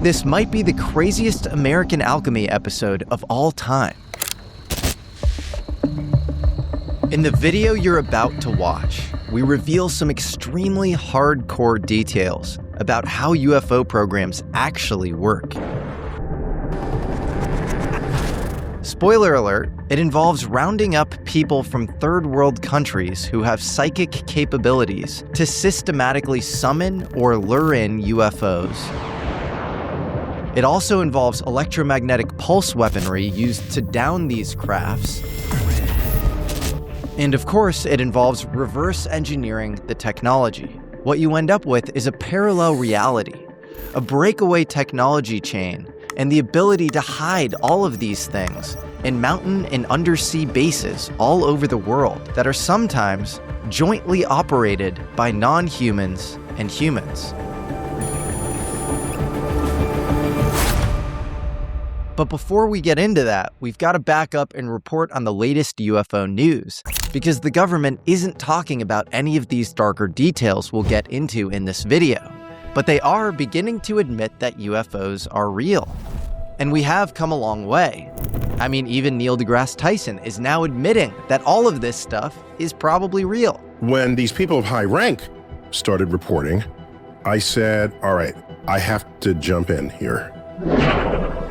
this might be the craziest American Alchemy episode of all time. In the video you're about to watch, we reveal some extremely hardcore details about how UFO programs actually work. Spoiler alert, it involves rounding up people from third world countries who have psychic capabilities to systematically summon or lure in UFOs. It also involves electromagnetic pulse weaponry used to down these crafts. And of course, it involves reverse engineering the technology. What you end up with is a parallel reality, a breakaway technology chain, and the ability to hide all of these things in mountain and undersea bases all over the world that are sometimes jointly operated by non-humans and humans. But before we get into that, we've got to back up and report on the latest UFO news, because the government isn't talking about any of these darker details we'll get into in this video. But they are beginning to admit that UFOs are real. And we have come a long way. I mean, even Neil deGrasse Tyson is now admitting that all of this stuff is probably real. When these people of high rank started reporting, I said, all right, I have to jump in here.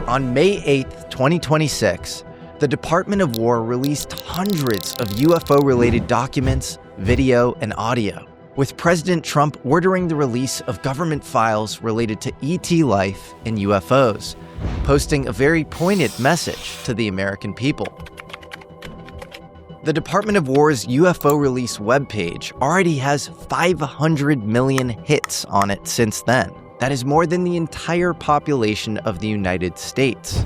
On May 8th, 2026, the Department of War released hundreds of UFO-related documents, video, and audio, with President Trump ordering the release of government files related to ET life and UFOs, posting a very poignant message to the American people. The Department of War's UFO release webpage already has 500 million hits on it since then. That is more than the entire population of the United States.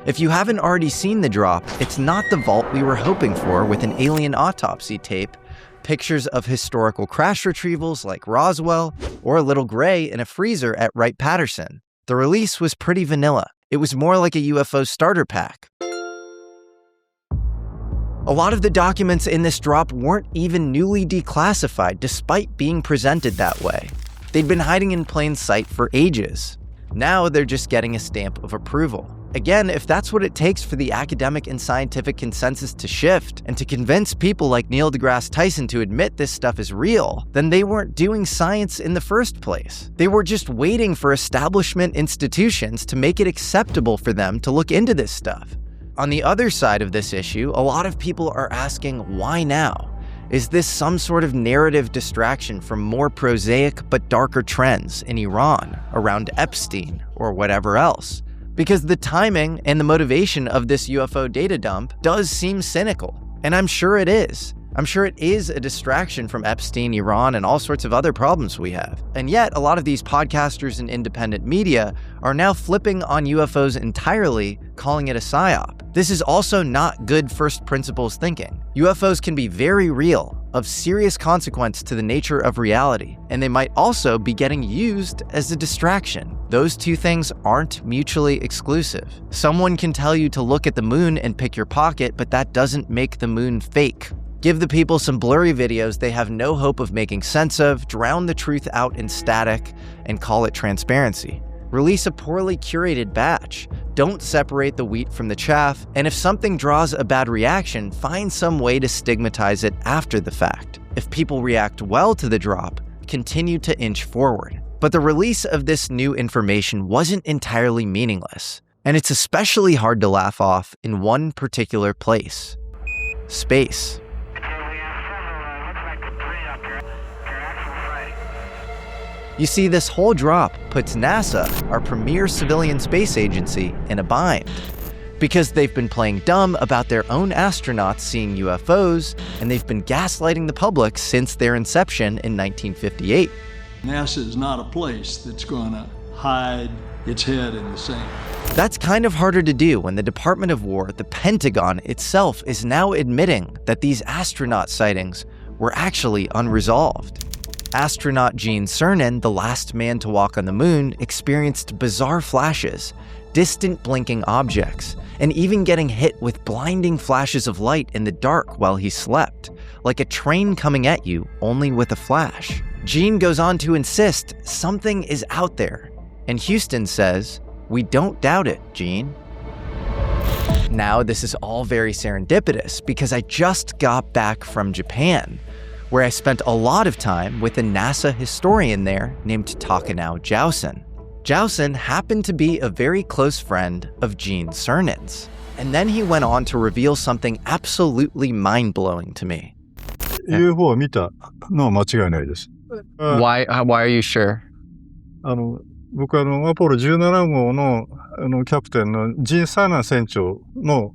If you haven't already seen the drop, it's not the vault we were hoping for with an alien autopsy tape, pictures of historical crash retrievals like Roswell, or a little gray in a freezer at Wright-Patterson. The release was pretty vanilla. It was more like a UFO starter pack. A lot of the documents in this drop weren't even newly declassified despite being presented that way. They'd been hiding in plain sight for ages. Now they're just getting a stamp of approval. Again, if that's what it takes for the academic and scientific consensus to shift and to convince people like Neil deGrasse Tyson to admit this stuff is real, then they weren't doing science in the first place. They were just waiting for establishment institutions to make it acceptable for them to look into this stuff. On the other side of this issue, a lot of people are asking, why now? Is this some sort of narrative distraction from more prosaic but darker trends in Iran, around Epstein, or whatever else? Because the timing and the motivation of this UFO data dump does seem cynical, and I'm sure it is. I'm sure it is a distraction from Epstein, Iran, and all sorts of other problems we have. And yet, a lot of these podcasters and independent media are now flipping on UFOs entirely, calling it a psyop. This is also not good first principles thinking. UFOs can be very real, of serious consequence to the nature of reality, and they might also be getting used as a distraction. Those two things aren't mutually exclusive. Someone can tell you to look at the moon and pick your pocket, but that doesn't make the moon fake. Give the people some blurry videos they have no hope of making sense of, drown the truth out in static, and call it transparency. Release a poorly curated batch. Don't separate the wheat from the chaff, and if something draws a bad reaction, find some way to stigmatize it after the fact. If people react well to the drop, continue to inch forward. But the release of this new information wasn't entirely meaningless, and it's especially hard to laugh off in one particular place: space. You see, this whole drop puts NASA, our premier civilian space agency, in a bind, because they've been playing dumb about their own astronauts seeing UFOs, and they've been gaslighting the public since their inception in 1958. NASA is not a place that's going to hide its head in the sand. That's kind of harder to do when the Department of War, the Pentagon itself, is now admitting that these astronaut sightings were actually unresolved. Astronaut Gene Cernan, the last man to walk on the moon, experienced bizarre flashes, distant blinking objects, and even getting hit with blinding flashes of light in the dark while he slept, like a train coming at you, only with a flash. Gene goes on to insist something is out there, and Houston says, "We don't doubt it, Gene." Now, this is all very serendipitous because I just got back from Japan, where I spent a lot of time with a NASA historian there named Takanao Jowson. Jowson happened to be a very close friend of Gene Cernan's, and then he went on to reveal something absolutely mind-blowing to me. UFO を見たのは間違いないです。Why are you sure? 僕はアポロ17号のキャプテンのジン・サーナン船長の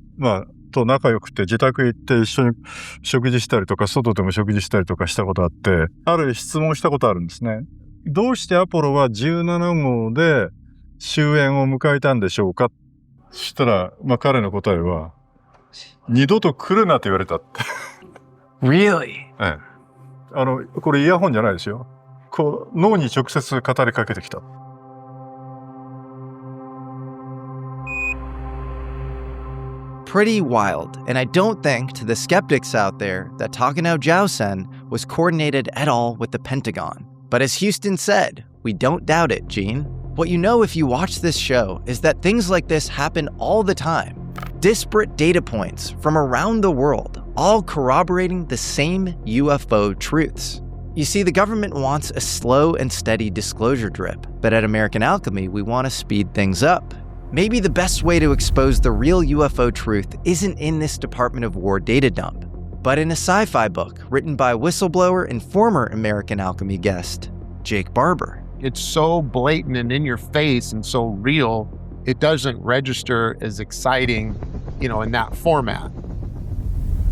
と仲良くて自宅行って一緒に食事したりとか外でも食事したりとかしたことあって、ある質問したことあるんですね。どうしてアポロは17号で終焉を迎えたんでしょうか。そしたら彼の答えは二度と来るなと言われたって。Really? ええ。これイヤホンじゃないですよ。脳に直接語りかけてきた。Pretty wild, and I don't think to the skeptics out there that Takanao Jowson was coordinated at all with the Pentagon. But as Houston said, we don't doubt it, Gene. What you know if you watch this show is that things like this happen all the time. Disparate data points from around the world, all corroborating the same UFO truths. You see, the government wants a slow and steady disclosure drip, but at American Alchemy, we want to speed things up. Maybe the best way to expose the real UFO truth isn't in this Department of War data dump, but in a sci-fi book written by whistleblower and former American Alchemy guest, Jake Barber. It's so blatant and in your face and so real, it doesn't register as exciting, in that format.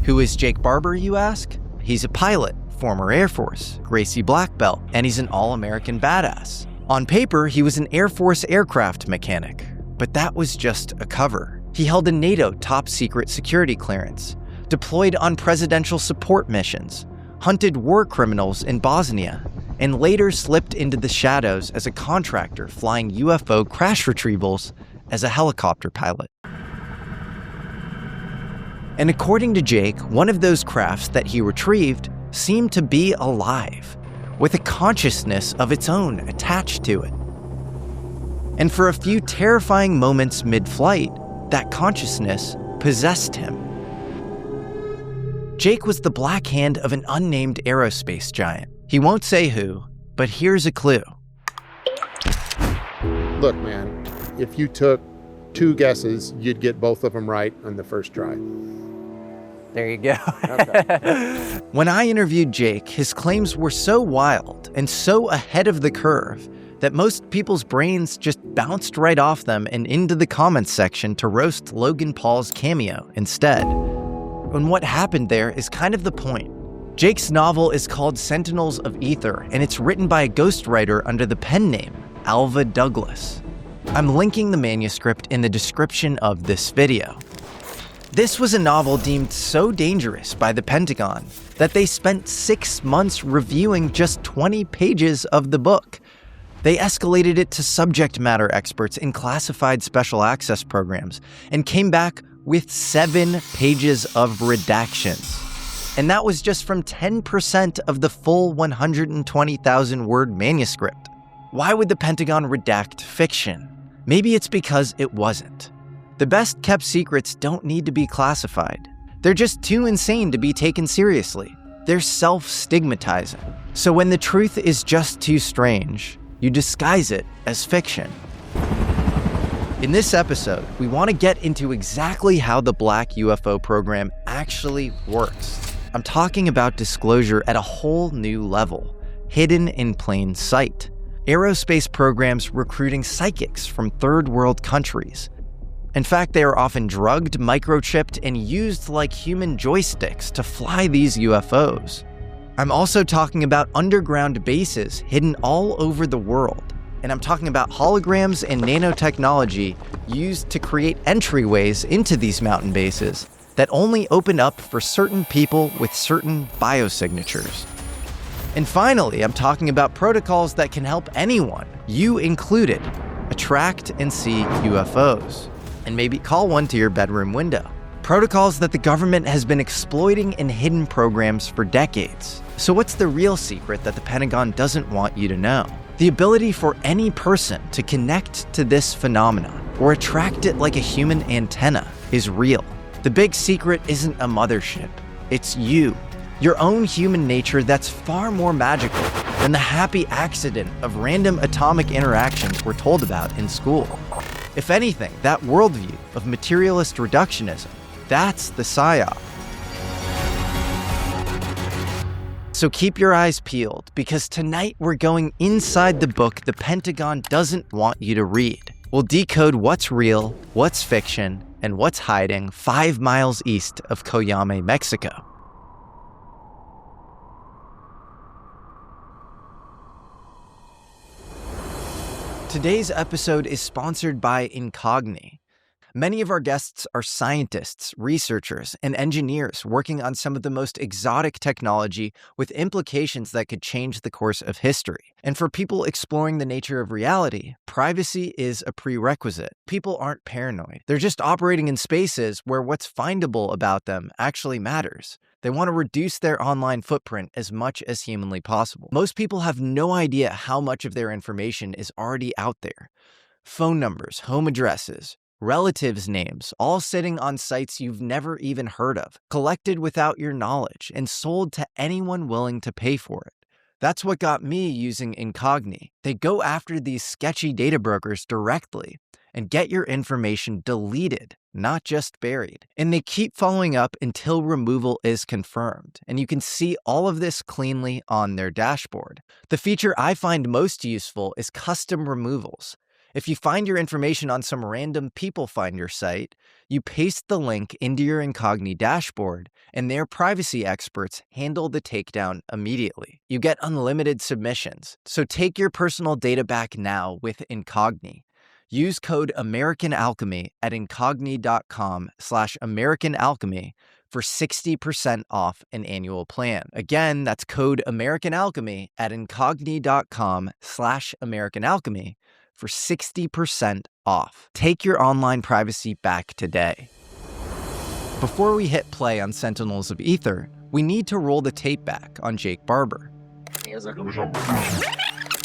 Who is Jake Barber, you ask? He's a pilot, former Air Force, Gracie Black Belt, and he's an all-American badass. On paper, he was an Air Force aircraft mechanic, but that was just a cover. He held a NATO top-secret security clearance, deployed on presidential support missions, hunted war criminals in Bosnia, and later slipped into the shadows as a contractor flying UFO crash retrievals as a helicopter pilot. And according to Jake, one of those crafts that he retrieved seemed to be alive, with a consciousness of its own attached to it. And for a few terrifying moments mid-flight, that consciousness possessed him. Jake was the black hand of an unnamed aerospace giant. He won't say who, but here's a clue. Look, man, if you took 2 guesses, you'd get both of them right on the first try. There you go. Okay. When I interviewed Jake, his claims were so wild and so ahead of the curve that most people's brains just bounced right off them and into the comments section to roast Logan Paul's cameo instead. And what happened there is kind of the point. Jake's novel is called Sentinels of Ether, and it's written by a ghostwriter under the pen name Alva Douglas. I'm linking the manuscript in the description of this video. This was a novel deemed so dangerous by the Pentagon that they spent 6 months reviewing just 20 pages of the book. They escalated it to subject matter experts in classified special access programs and came back with 7 pages of redactions. And that was just from 10% of the full 120,000 word manuscript. Why would the Pentagon redact fiction? Maybe it's because it wasn't. The best kept secrets don't need to be classified. They're just too insane to be taken seriously. They're self-stigmatizing. So when the truth is just too strange, you disguise it as fiction. In this episode, we want to get into exactly how the Black UFO program actually works. I'm talking about disclosure at a whole new level, hidden in plain sight. Aerospace programs recruiting psychics from third world countries. In fact, they are often drugged, microchipped, and used like human joysticks to fly these UFOs. I'm also talking about underground bases hidden all over the world. And I'm talking about holograms and nanotechnology used to create entryways into these mountain bases that only open up for certain people with certain biosignatures. And finally, I'm talking about protocols that can help anyone, you included, attract and see UFOs, and maybe call one to your bedroom window. protocols that the government has been exploiting in hidden programs for decades. So what's the real secret that the Pentagon doesn't want you to know? The ability for any person to connect to this phenomenon or attract it like a human antenna is real. The big secret isn't a mothership, it's you. Your own human nature that's far more magical than the happy accident of random atomic interactions we're told about in school. If anything, that worldview of materialist reductionism, that's the PSYOP. So keep your eyes peeled, because tonight we're going inside the book the Pentagon doesn't want you to read. We'll decode what's real, what's fiction, and what's hiding 5 miles east of Coyame, Mexico. Today's episode is sponsored by Incogni. Many of our guests are scientists, researchers, and engineers working on some of the most exotic technology with implications that could change the course of history. And for people exploring the nature of reality, privacy is a prerequisite. People aren't paranoid. They're just operating in spaces where what's findable about them actually matters. They want to reduce their online footprint as much as humanly possible. Most people have no idea how much of their information is already out there. Phone numbers, home addresses, relatives' names, all sitting on sites you've never even heard of, collected without your knowledge, and sold to anyone willing to pay for it. That's what got me using Incogni. They go after these sketchy data brokers directly and get your information deleted, not just buried. And they keep following up until removal is confirmed. And you can see all of this cleanly on their dashboard. The feature I find most useful is custom removals. If you find your information on some random people finder site, you paste the link into your Incogni dashboard, and their privacy experts handle the takedown immediately. You get unlimited submissions, so take your personal data back now with Incogni. Use code AmericanAlchemy at incogni.com/AmericanAlchemy for 60% off an annual plan. Again, that's code AmericanAlchemy at incogni.com/AmericanAlchemy for 60% off. Take your online privacy back today. Before we hit play on Sentinels of Ether, we need to roll the tape back on Jake Barber. We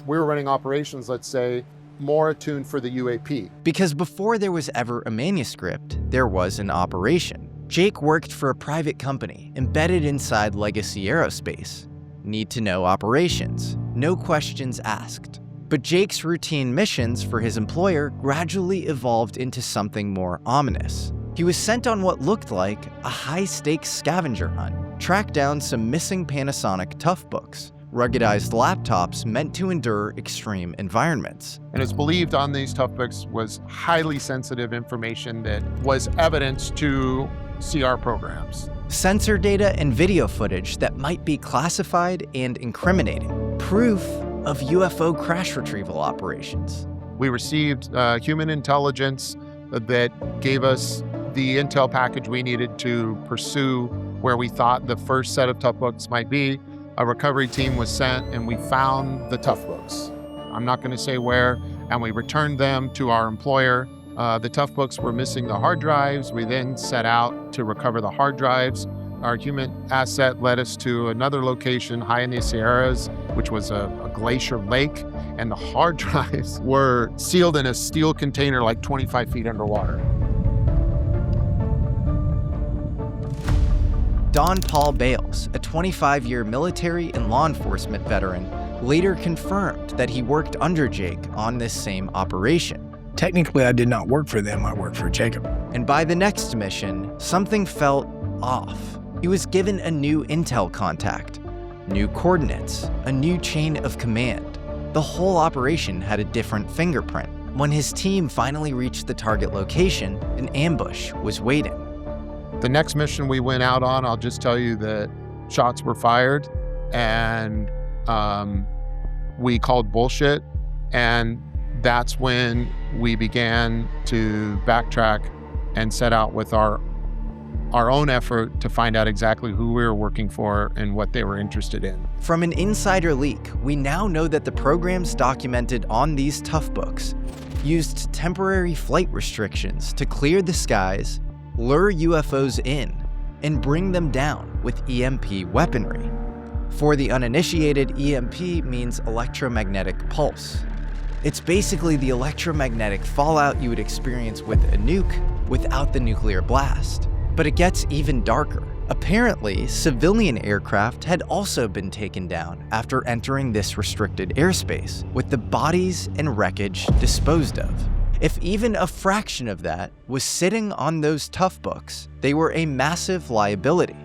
were running operations, let's say, more attuned for the UAP. Because before there was ever a manuscript, there was an operation. Jake worked for a private company embedded inside Legacy Aerospace. Need to know operations, no questions asked. But Jake's routine missions for his employer gradually evolved into something more ominous. He was sent on what looked like a high-stakes scavenger hunt, track down some missing Panasonic Toughbooks, ruggedized laptops meant to endure extreme environments. And it's believed on these Toughbooks was highly sensitive information that was evidence to CR programs. Sensor data and video footage that might be classified and incriminating. Proof of UFO crash retrieval operations. We received human intelligence that gave us the intel package we needed to pursue where we thought the first set of Toughbooks might be. A recovery team was sent and we found the Toughbooks. I'm not going to say where, and we returned them to our employer. The Toughbooks were missing the hard drives. We then set out to recover the hard drives. Our human asset led us to another location high in the Sierras, which was a glacier lake, and the hard drives were sealed in a steel container like 25 feet underwater. Don Paul Bales, a 25-year military and law enforcement veteran, later confirmed that he worked under Jake on this same operation. Technically, I did not work for them, I worked for Jacob. And by the next mission, something felt off. He was given a new intel contact, new coordinates, a new chain of command. The whole operation had a different fingerprint. When his team finally reached the target location, an ambush was waiting. The next mission we went out on, I'll just tell you that shots were fired and we called bullshit. And that's when we began to backtrack and set out with our own effort to find out exactly who we were working for and what they were interested in. From an insider leak, we now know that the programs documented on these Toughbooks used temporary flight restrictions to clear the skies, lure UFOs in, and bring them down with EMP weaponry. For the uninitiated, EMP means electromagnetic pulse. It's basically the electromagnetic fallout you would experience with a nuke without the nuclear blast. But it gets even darker. Apparently, civilian aircraft had also been taken down after entering this restricted airspace, with the bodies and wreckage disposed of. If even a fraction of that was sitting on those Toughbooks, they were a massive liability.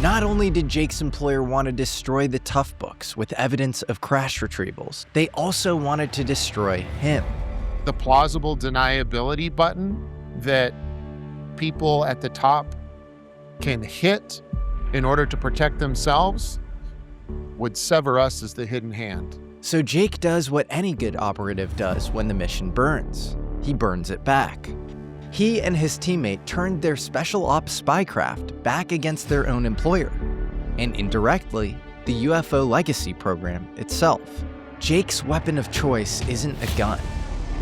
Not only did Jake's employer want to destroy the Toughbooks with evidence of crash retrievals, they also wanted to destroy him. The plausible deniability button that people at the top can hit in order to protect themselves would sever us as the hidden hand. So Jake does what any good operative does when the mission burns. He burns it back. He and his teammate turned their special ops spycraft back against their own employer, and indirectly, the UFO legacy program itself. Jake's weapon of choice isn't a gun,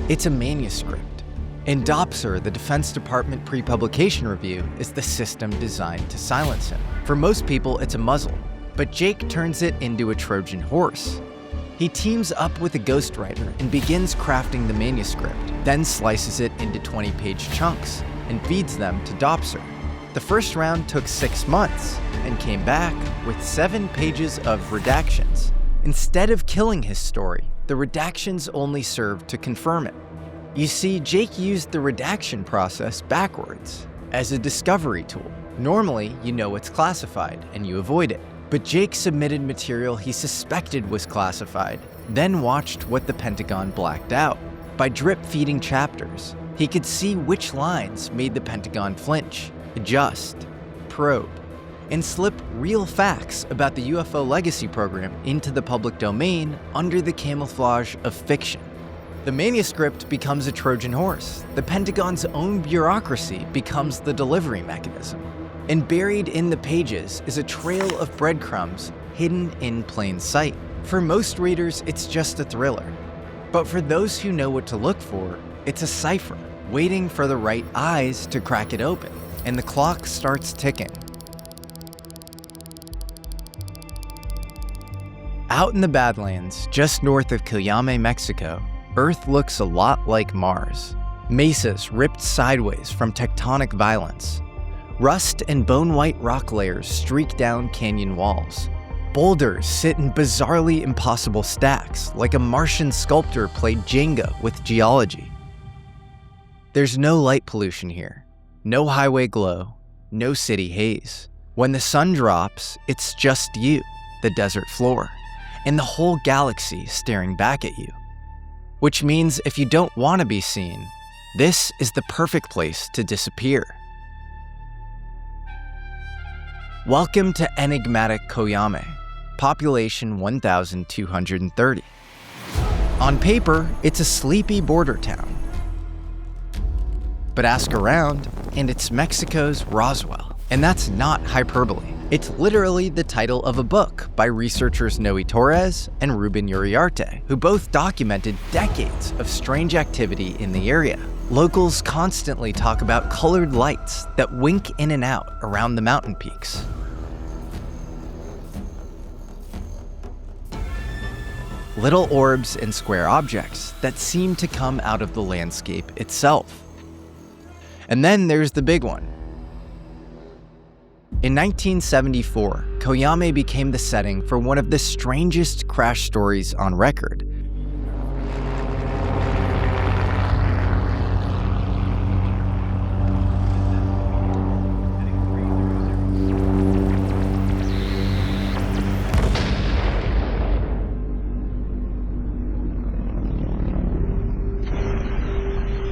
it's a manuscript. In DOPSR, the Defense Department pre-publication review is the system designed to silence him. For most people, it's a muzzle, but Jake turns it into a Trojan horse. He teams up with a ghostwriter and begins crafting the manuscript, then slices it into 20-page chunks and feeds them to DOPSR. The first round took 6 months and came back with 7 pages of redactions. Instead of killing his story, the redactions only served to confirm it. You see, Jake used the redaction process backwards, as a discovery tool. Normally, you know it's classified and you avoid it. But Jake submitted material he suspected was classified, then watched what the Pentagon blacked out. By drip-feeding chapters, he could see which lines made the Pentagon flinch, adjust, probe, and slip real facts about the UFO legacy program into the public domain under the camouflage of fiction. The manuscript becomes a Trojan horse. The Pentagon's own bureaucracy becomes the delivery mechanism. And buried in the pages is a trail of breadcrumbs hidden in plain sight. For most readers, it's just a thriller. But for those who know what to look for, it's a cipher, waiting for the right eyes to crack it open. And the clock starts ticking. Out in the Badlands, just north of Coyame, Mexico, Earth looks a lot like Mars. Mesas ripped sideways from tectonic violence. Rust and bone-white rock layers streak down canyon walls. Boulders sit in bizarrely impossible stacks, like a Martian sculptor played Jenga with geology. There's no light pollution here, no highway glow, no city haze. When the sun drops, it's just you, the desert floor, and the whole galaxy staring back at you. Which means if you don't want to be seen, this is the perfect place to disappear. Welcome to enigmatic Coyame, population 1,230. On paper, it's a sleepy border town. But ask around, and it's Mexico's Roswell. And that's not hyperbole. It's literally the title of a book by researchers Noe Torres and Ruben Uriarte, who both documented decades of strange activity in the area. Locals constantly talk about colored lights that wink in and out around the mountain peaks. Little orbs and square objects that seem to come out of the landscape itself. And then there's the big one. In 1974, Coyame became the setting for one of the strangest crash stories on record.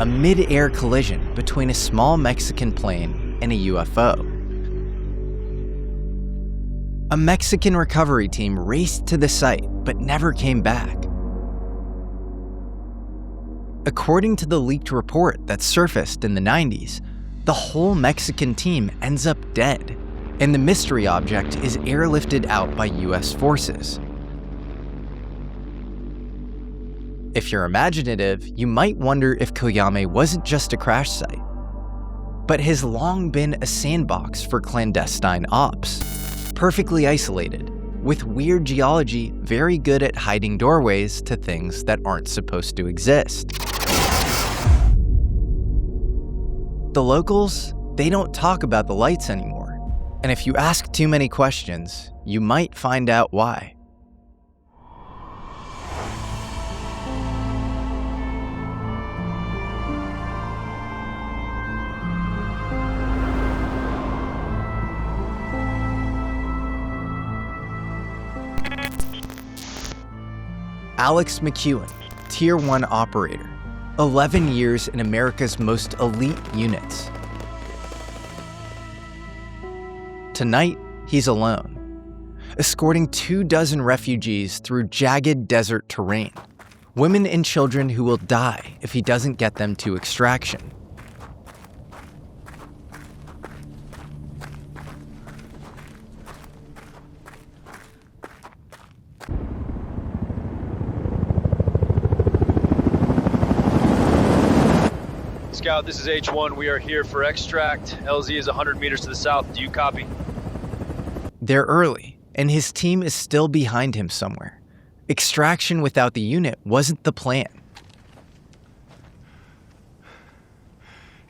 A mid-air collision between a small Mexican plane and a UFO. A Mexican recovery team raced to the site but never came back. According to the leaked report that surfaced in the 90s, the whole Mexican team ends up dead, and the mystery object is airlifted out by US forces. If you're imaginative, you might wonder if Coyame wasn't just a crash site, but has long been a sandbox for clandestine ops. Perfectly isolated, with weird geology very good at hiding doorways to things that aren't supposed to exist. The locals, they don't talk about the lights anymore. And if you ask too many questions, you might find out why. Alex McEwen, Tier 1 operator, 11 years in America's most elite units. Tonight, he's alone, escorting 24 refugees through jagged desert terrain, women and children who will die if he doesn't get them to extraction. Scout, this is H1. We are here for extract. LZ is 100 meters to the south. Do you copy? They're early, and his team is still behind him somewhere. Extraction without the unit wasn't the plan.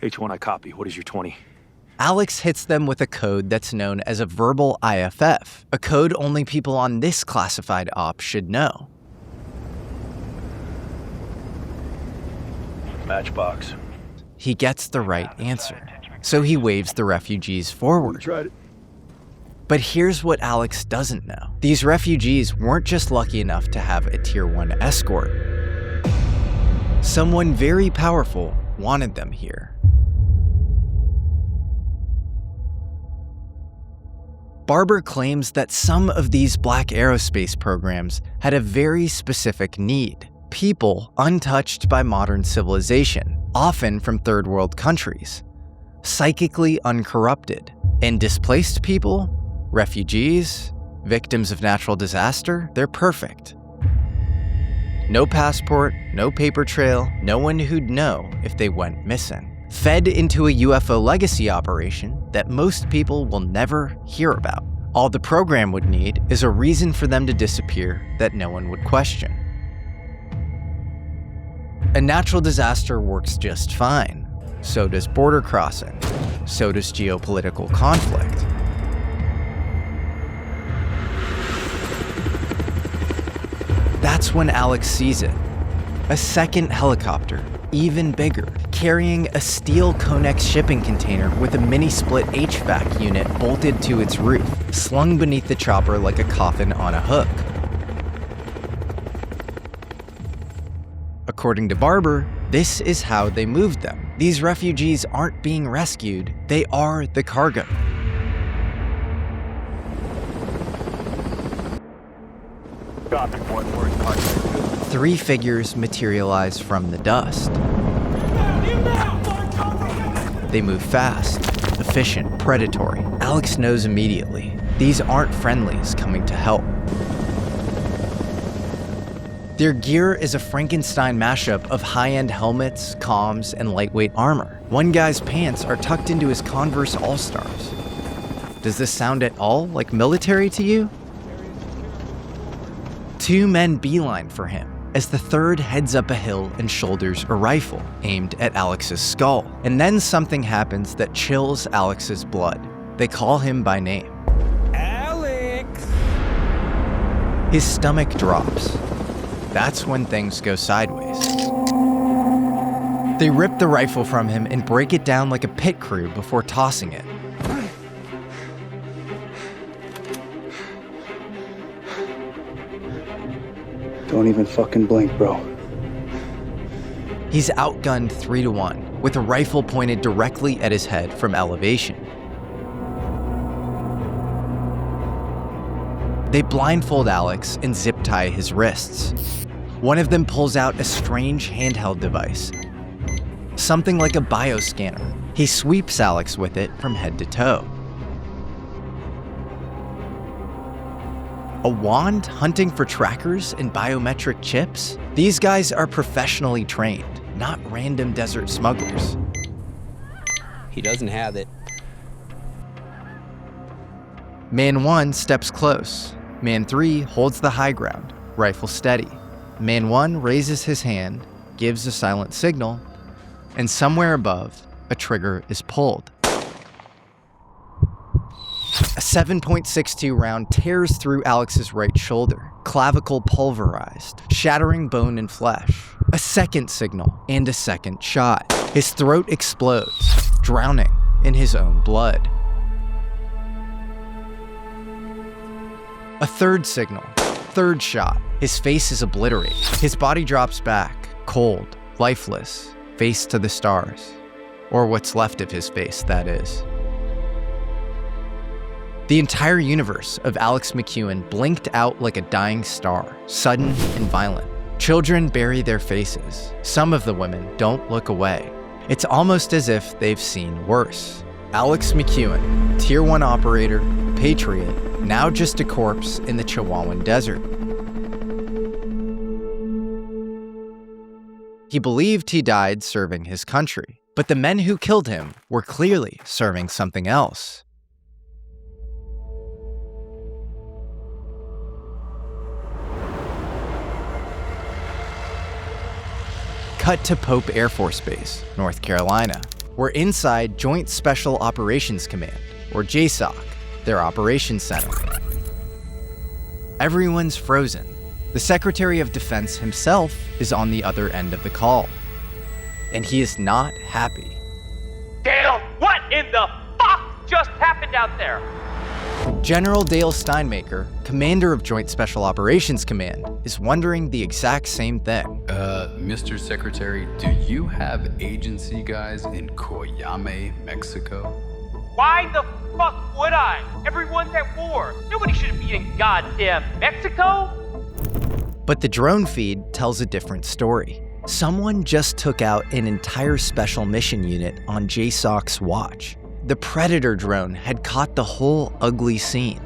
H1, I copy. What is your 20? Alex hits them with a code that's known as a verbal IFF, a code only people on this classified op should know. Matchbox. He gets the right answer, so he waves the refugees forward. But here's what Alex doesn't know. These refugees weren't just lucky enough to have a Tier 1 escort. Someone very powerful wanted them here. Barber claims that some of these black aerospace programs had a very specific need. People untouched by modern civilization, often from third world countries. Psychically uncorrupted. And displaced people, refugees, victims of natural disaster, they're perfect. No passport, no paper trail, no one who'd know if they went missing. Fed into a UFO legacy operation that most people will never hear about. All the program would need is a reason for them to disappear that no one would question. A natural disaster works just fine. So does border crossing. So does geopolitical conflict. That's when Alex sees it. A second helicopter, even bigger, carrying a steel Conex shipping container with a mini-split HVAC unit bolted to its roof, slung beneath the chopper like a coffin on a hook. According to Barber, this is how they moved them. These refugees aren't being rescued, they are the cargo. Copy, point. We're in contact. 3 figures materialize from the dust. They move fast, efficient, predatory. Alex knows immediately. These aren't friendlies coming to help. Their gear is a Frankenstein mashup of high-end helmets, comms, and lightweight armor. One guy's pants are tucked into his Converse All-Stars. Does this sound at all like military to you? 2 men beeline for him, as the third heads up a hill and shoulders a rifle, aimed at Alex's skull. And then something happens that chills Alex's blood. They call him by name. Alex! His stomach drops. That's when things go sideways. They rip the rifle from him and break it down like a pit crew before tossing it. Don't even fucking blink, bro. He's outgunned 3-1, with a rifle pointed directly at his head from elevation. They blindfold Alex and zip tie his wrists. One of them pulls out a strange handheld device, something like a bioscanner. He sweeps Alex with it from head to toe. A wand hunting for trackers and biometric chips? These guys are professionally trained, not random desert smugglers. He doesn't have it. Man 1 steps close. Man 3 holds the high ground, rifle steady. Man 1 raises his hand, gives a silent signal, and somewhere above, a trigger is pulled. A 7.62 round tears through Alex's right shoulder, clavicle pulverized, shattering bone and flesh. A second signal and a second shot. His throat explodes, drowning in his own blood. A third signal, third shot. His face is obliterated. His body drops back, cold, lifeless, face to the stars. Or what's left of his face, that is. The entire universe of Alex McEwen blinked out like a dying star, sudden and violent. Children bury their faces. Some of the women don't look away. It's almost as if they've seen worse. Alex McEwen, Tier 1 operator, patriot, now just a corpse in the Chihuahuan desert. He believed he died serving his country, but the men who killed him were clearly serving something else. Cut to Pope Air Force Base, North Carolina. We're inside Joint Special Operations Command, or JSOC, their operations center. Everyone's frozen. The Secretary of Defense himself is on the other end of the call. And he is not happy. Dale, what in the fuck just happened out there? General Dale Steinmaker, commander of Joint Special Operations Command, is wondering the exact same thing. Mr. Secretary, do you have agency guys in Coyame, Mexico? Why the fuck would I? Everyone's at war. Nobody should be in goddamn Mexico. But the drone feed tells a different story. Someone just took out an entire special mission unit on JSOC's watch. The Predator drone had caught the whole ugly scene.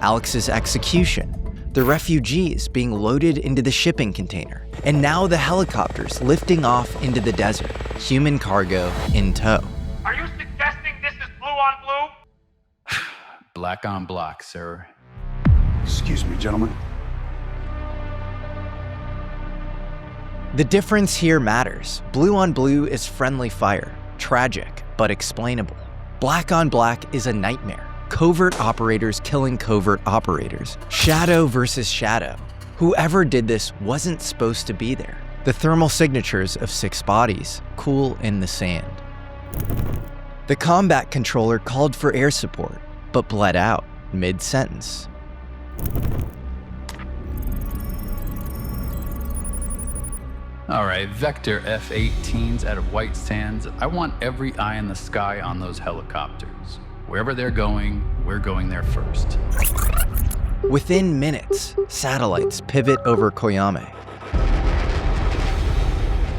Alex's execution, the refugees being loaded into the shipping container, and now the helicopters lifting off into the desert, human cargo in tow. Are you suggesting this is blue on blue? Black on black, sir. Excuse me, gentlemen. The difference here matters. Blue on blue is friendly fire, tragic, but explainable. Black on black is a nightmare. Covert operators killing covert operators. Shadow versus shadow. Whoever did this wasn't supposed to be there. The thermal signatures of 6 bodies, cool in the sand. The combat controller called for air support, but bled out mid-sentence. All right, Vector F-18s out of White Sands. I want every eye in the sky on those helicopters. Wherever they're going, we're going there first. Within minutes, satellites pivot over Coyame.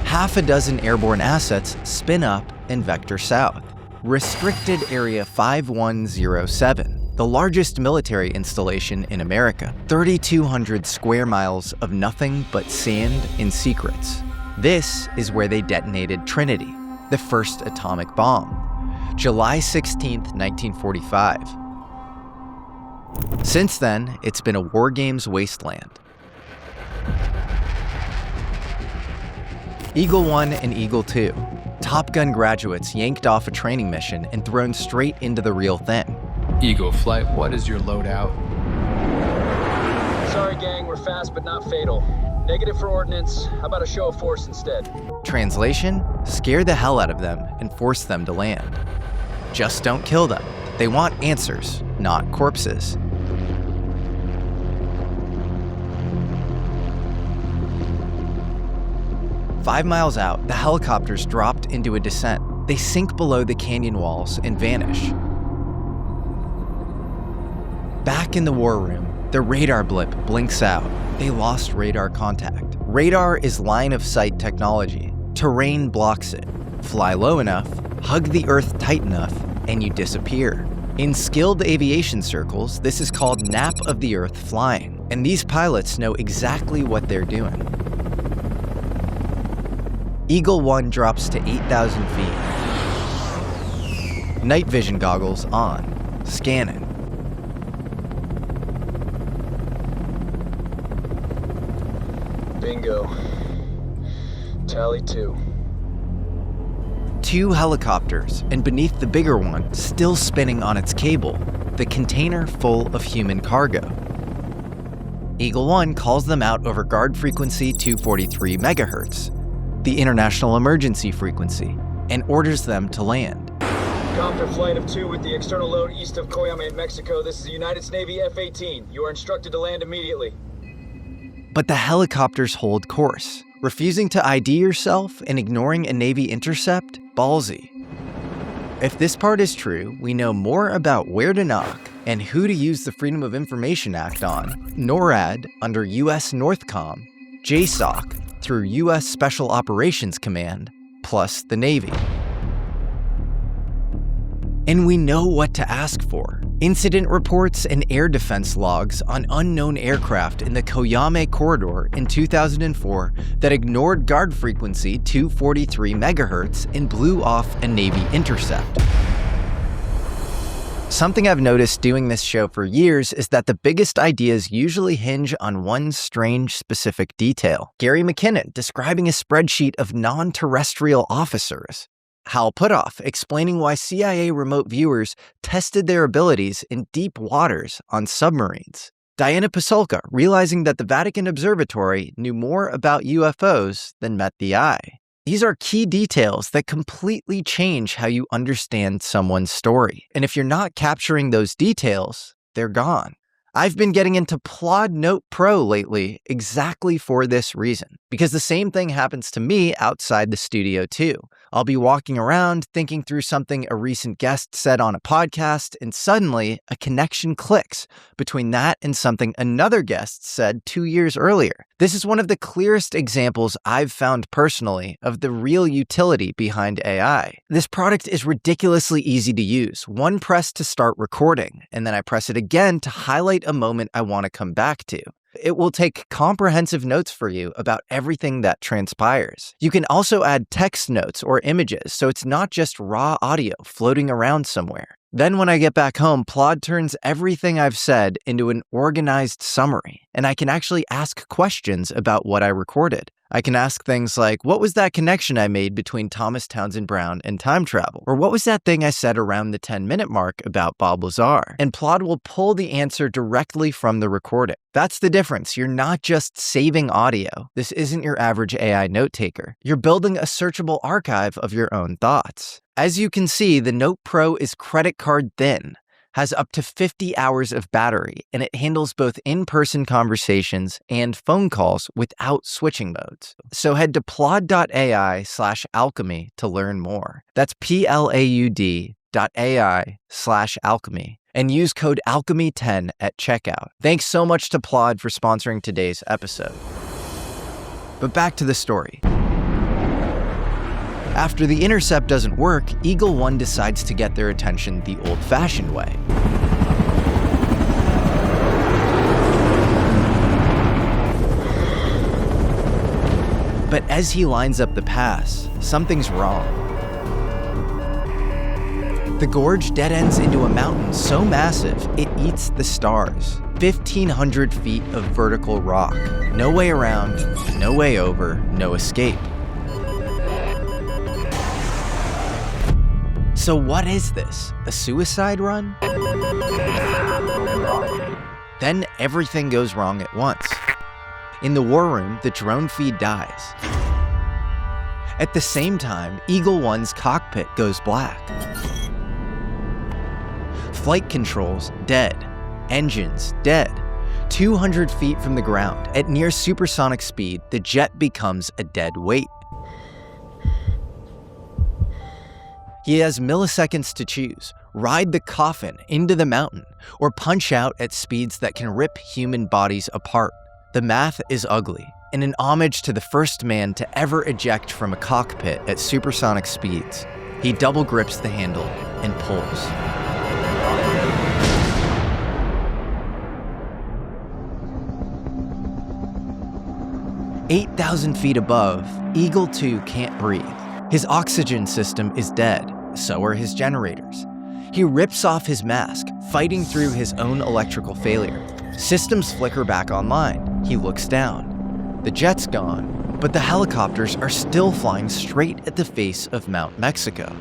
Half a dozen airborne assets spin up and vector south. Restricted Area 5107, the largest military installation in America. 3,200 square miles of nothing but sand and secrets. This is where they detonated Trinity, the first atomic bomb, July 16, 1945. Since then, it's been a war games wasteland. Eagle 1 and Eagle 2, Top Gun graduates yanked off a training mission and thrown straight into the real thing. Eagle Flight, what is your loadout? Sorry, gang, we're fast but not fatal. Negative for ordnance. How about a show of force instead? Translation: scare the hell out of them and force them to land. Just don't kill them. They want answers, not corpses. "5 miles out, the helicopters dropped into a descent. They sink below the canyon walls and vanish. Back in the war room, the radar blip blinks out. They lost radar contact. Radar is line of sight technology. Terrain blocks it. Fly low enough, hug the earth tight enough, and you disappear. In skilled aviation circles, this is called nap of the earth flying, and these pilots know exactly what they're doing. Eagle 1 drops to 8,000 feet. Night vision goggles on. Scanning. Bingo. Tally 2. 2 helicopters, and beneath the bigger one, still spinning on its cable, the container full of human cargo. Eagle 1 calls them out over guard frequency 243 MHz, the international emergency frequency, and orders them to land. Copter flight of 2 with the external load east of Coyame in Mexico. This is the United States Navy F-18. You are instructed to land immediately. But the helicopters hold course. Refusing to ID yourself and ignoring a Navy intercept? Ballsy. If this part is true, we know more about where to knock and who to use the Freedom of Information Act on, NORAD under US Northcom, JSOC through US Special Operations Command, plus the Navy. And we know what to ask for. Incident reports and air defense logs on unknown aircraft in the Coyame corridor in 2004 that ignored guard frequency 243 MHz and blew off a Navy intercept. Something I've noticed doing this show for years is that the biggest ideas usually hinge on one strange specific detail. Gary McKinnon describing a spreadsheet of non-terrestrial officers. Hal Puthoff explaining why CIA remote viewers tested their abilities in deep waters on submarines. Diana Pasulka realizing that the Vatican Observatory knew more about UFOs than met the eye. These are key details that completely change how you understand someone's story. And if you're not capturing those details, they're gone. I've been getting into Plaud Note Pro lately exactly for this reason, because the same thing happens to me outside the studio too. I'll be walking around thinking through something a recent guest said on a podcast, and suddenly a connection clicks between that and something another guest said 2 years earlier. This is one of the clearest examples I've found personally of the real utility behind AI. This product is ridiculously easy to use. One press to start recording, and then I press it again to highlight a moment I want to come back to. It will take comprehensive notes for you about everything that transpires. You can also add text notes or images, so it's not just raw audio floating around somewhere. Then when I get back home, Plaud turns everything I've said into an organized summary, and I can actually ask questions about what I recorded. I can ask things like, what was that connection I made between Thomas Townsend Brown and time travel? Or what was that thing I said around the 10-minute mark about Bob Lazar? And Plaud will pull the answer directly from the recording. That's the difference. You're not just saving audio. This isn't your average AI note taker. You're building a searchable archive of your own thoughts. As you can see, the Note Pro is credit card thin, has up to 50 hours of battery, and it handles both in-person conversations and phone calls without switching modes. So head to plaud.ai/alchemy to learn more. That's plaud.ai/alchemy and use code alchemy10 at checkout. Thanks so much to Plaud for sponsoring today's episode. But back to the story. After the intercept doesn't work, Eagle 1 decides to get their attention the old-fashioned way. But as he lines up the pass, something's wrong. The gorge dead ends into a mountain so massive, it eats the stars. 1,500 feet of vertical rock. No way around, no way over, no escape. So what is this? A suicide run? Then everything goes wrong at once. In the war room, the drone feed dies. At the same time, Eagle 1's cockpit goes black. Flight controls, dead. Engines, dead. 200 feet from the ground, at near supersonic speed, the jet becomes a dead weight. He has milliseconds to choose, ride the coffin into the mountain, or punch out at speeds that can rip human bodies apart. The math is ugly, and an homage to the first man to ever eject from a cockpit at supersonic speeds. He double grips the handle and pulls. "8,000 feet above, Eagle 2 can't breathe. His oxygen system is dead, so are his generators. He rips off his mask, fighting through his own electrical failure. Systems flicker back online. He looks down. The jet's gone, but the helicopters are still flying straight at the face of Mount Mexico.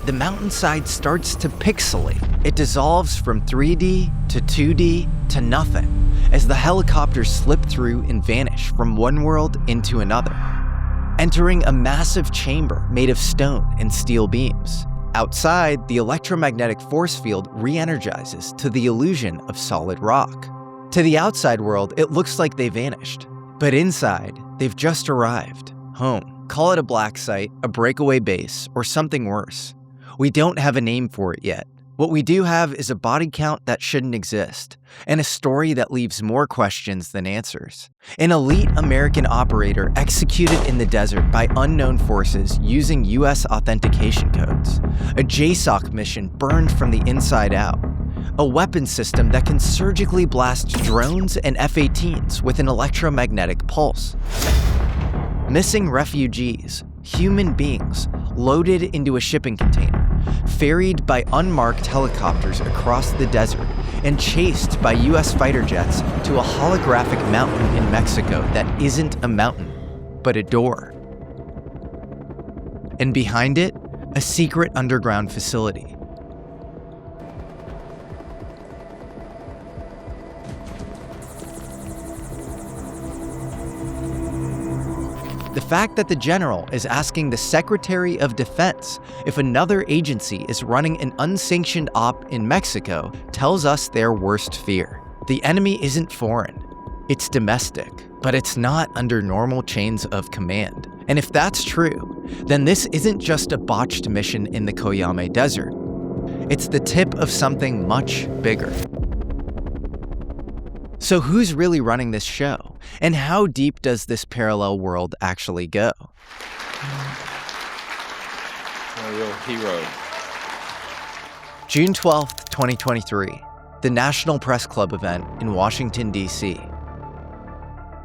The mountainside starts to pixelate. It dissolves from 3D to 2D to nothing as the helicopters slip through and vanish from one world into another, entering a massive chamber made of stone and steel beams. Outside, the electromagnetic force field re-energizes to the illusion of solid rock. To the outside world, it looks like they vanished. But inside, they've just arrived, home. Call it a black site, a breakaway base, or something worse. We don't have a name for it yet. What we do have is a body count that shouldn't exist, and a story that leaves more questions than answers. An elite American operator executed in the desert by unknown forces using US authentication codes. A JSOC mission burned from the inside out. A weapon system that can surgically blast drones and F-18s with an electromagnetic pulse. Missing refugees, human beings, loaded into a shipping container, ferried by unmarked helicopters across the desert, and chased by US fighter jets to a holographic mountain in Mexico that isn't a mountain, but a door. And behind it, a secret underground facility. The fact that the general is asking the Secretary of Defense if another agency is running an unsanctioned op in Mexico tells us their worst fear. The enemy isn't foreign, it's domestic, but it's not under normal chains of command. And if that's true, then this isn't just a botched mission in the Coyame Desert. It's the tip of something much bigger. So who's really running this show? And how deep does this parallel world actually go? A real hero. June 12th, 2023, the National Press Club event in Washington, D.C.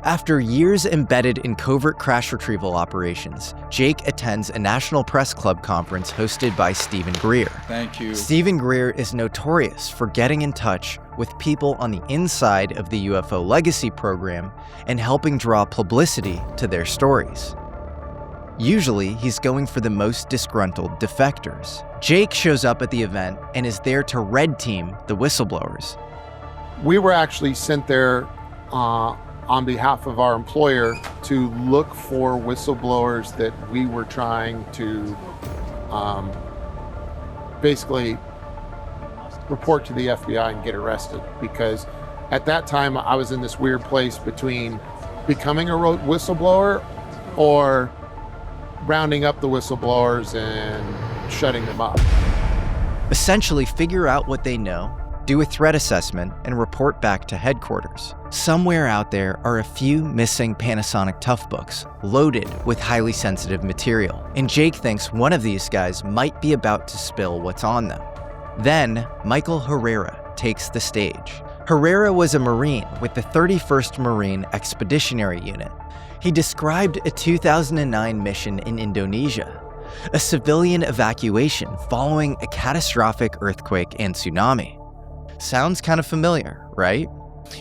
After years embedded in covert crash retrieval operations, Jake attends a National Press Club conference hosted by Stephen Greer. Thank you. Stephen Greer is notorious for getting in touch with people on the inside of the UFO Legacy program and helping draw publicity to their stories. Usually, he's going for the most disgruntled defectors. Jake shows up at the event and is there to red team the whistleblowers. We were actually sent there on behalf of our employer to look for whistleblowers that we were trying to basically report to the FBI and get arrested, because at that time I was in this weird place between becoming a whistleblower or rounding up the whistleblowers and shutting them up. Essentially figure out what they know, do a threat assessment, and report back to headquarters. Somewhere out there are a few missing Panasonic Toughbooks loaded with highly sensitive material, and Jake thinks one of these guys might be about to spill what's on them. Then, Michael Herrera takes the stage. Herrera was a Marine with the 31st Marine Expeditionary Unit. He described a 2009 mission in Indonesia, a civilian evacuation following a catastrophic earthquake and tsunami. Sounds kind of familiar, right?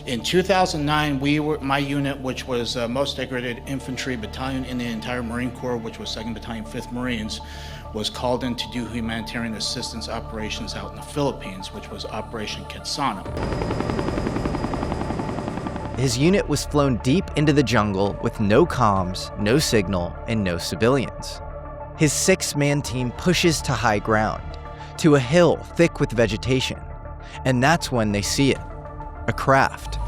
In 2009, my unit, which was most decorated infantry battalion in the entire Marine Corps, which was 2nd Battalion, 5th Marines, was called in to do humanitarian assistance operations out in the Philippines, which was Operation Quetzano. His unit was flown deep into the jungle with no comms, no signal, and no civilians. His 6-man team pushes to high ground, to a hill thick with vegetation, and that's when they see it, a craft.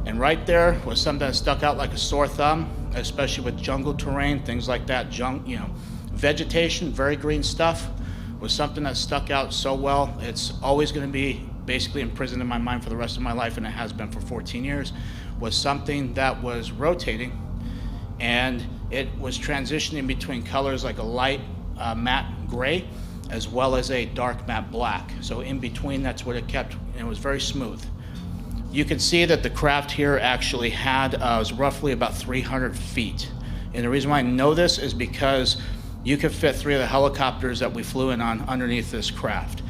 And right there was something that stuck out like a sore thumb, especially with jungle terrain, things like that, vegetation, very green stuff, was something that stuck out so well. It's always going to be basically imprisoned in my mind for the rest of my life, and it has been for 14 years, was something that was rotating, and it was transitioning between colors like a light matte gray, as well as a dark matte black. So in between, that's what it kept, and it was very smooth. You can see that the craft here actually was roughly about 300 feet. And the reason why I know this is because you could fit 3 of the helicopters that we flew in on underneath this craft.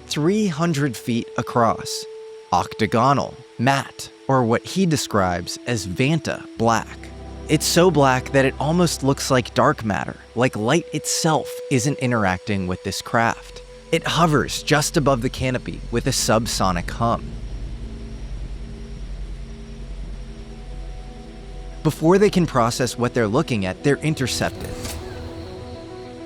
"300 feet across, octagonal, matte, or what he describes as Vanta black. It's so black that it almost looks like dark matter, like light itself isn't interacting with this craft. It hovers just above the canopy with a subsonic hum. Before they can process what they're looking at, they're intercepted.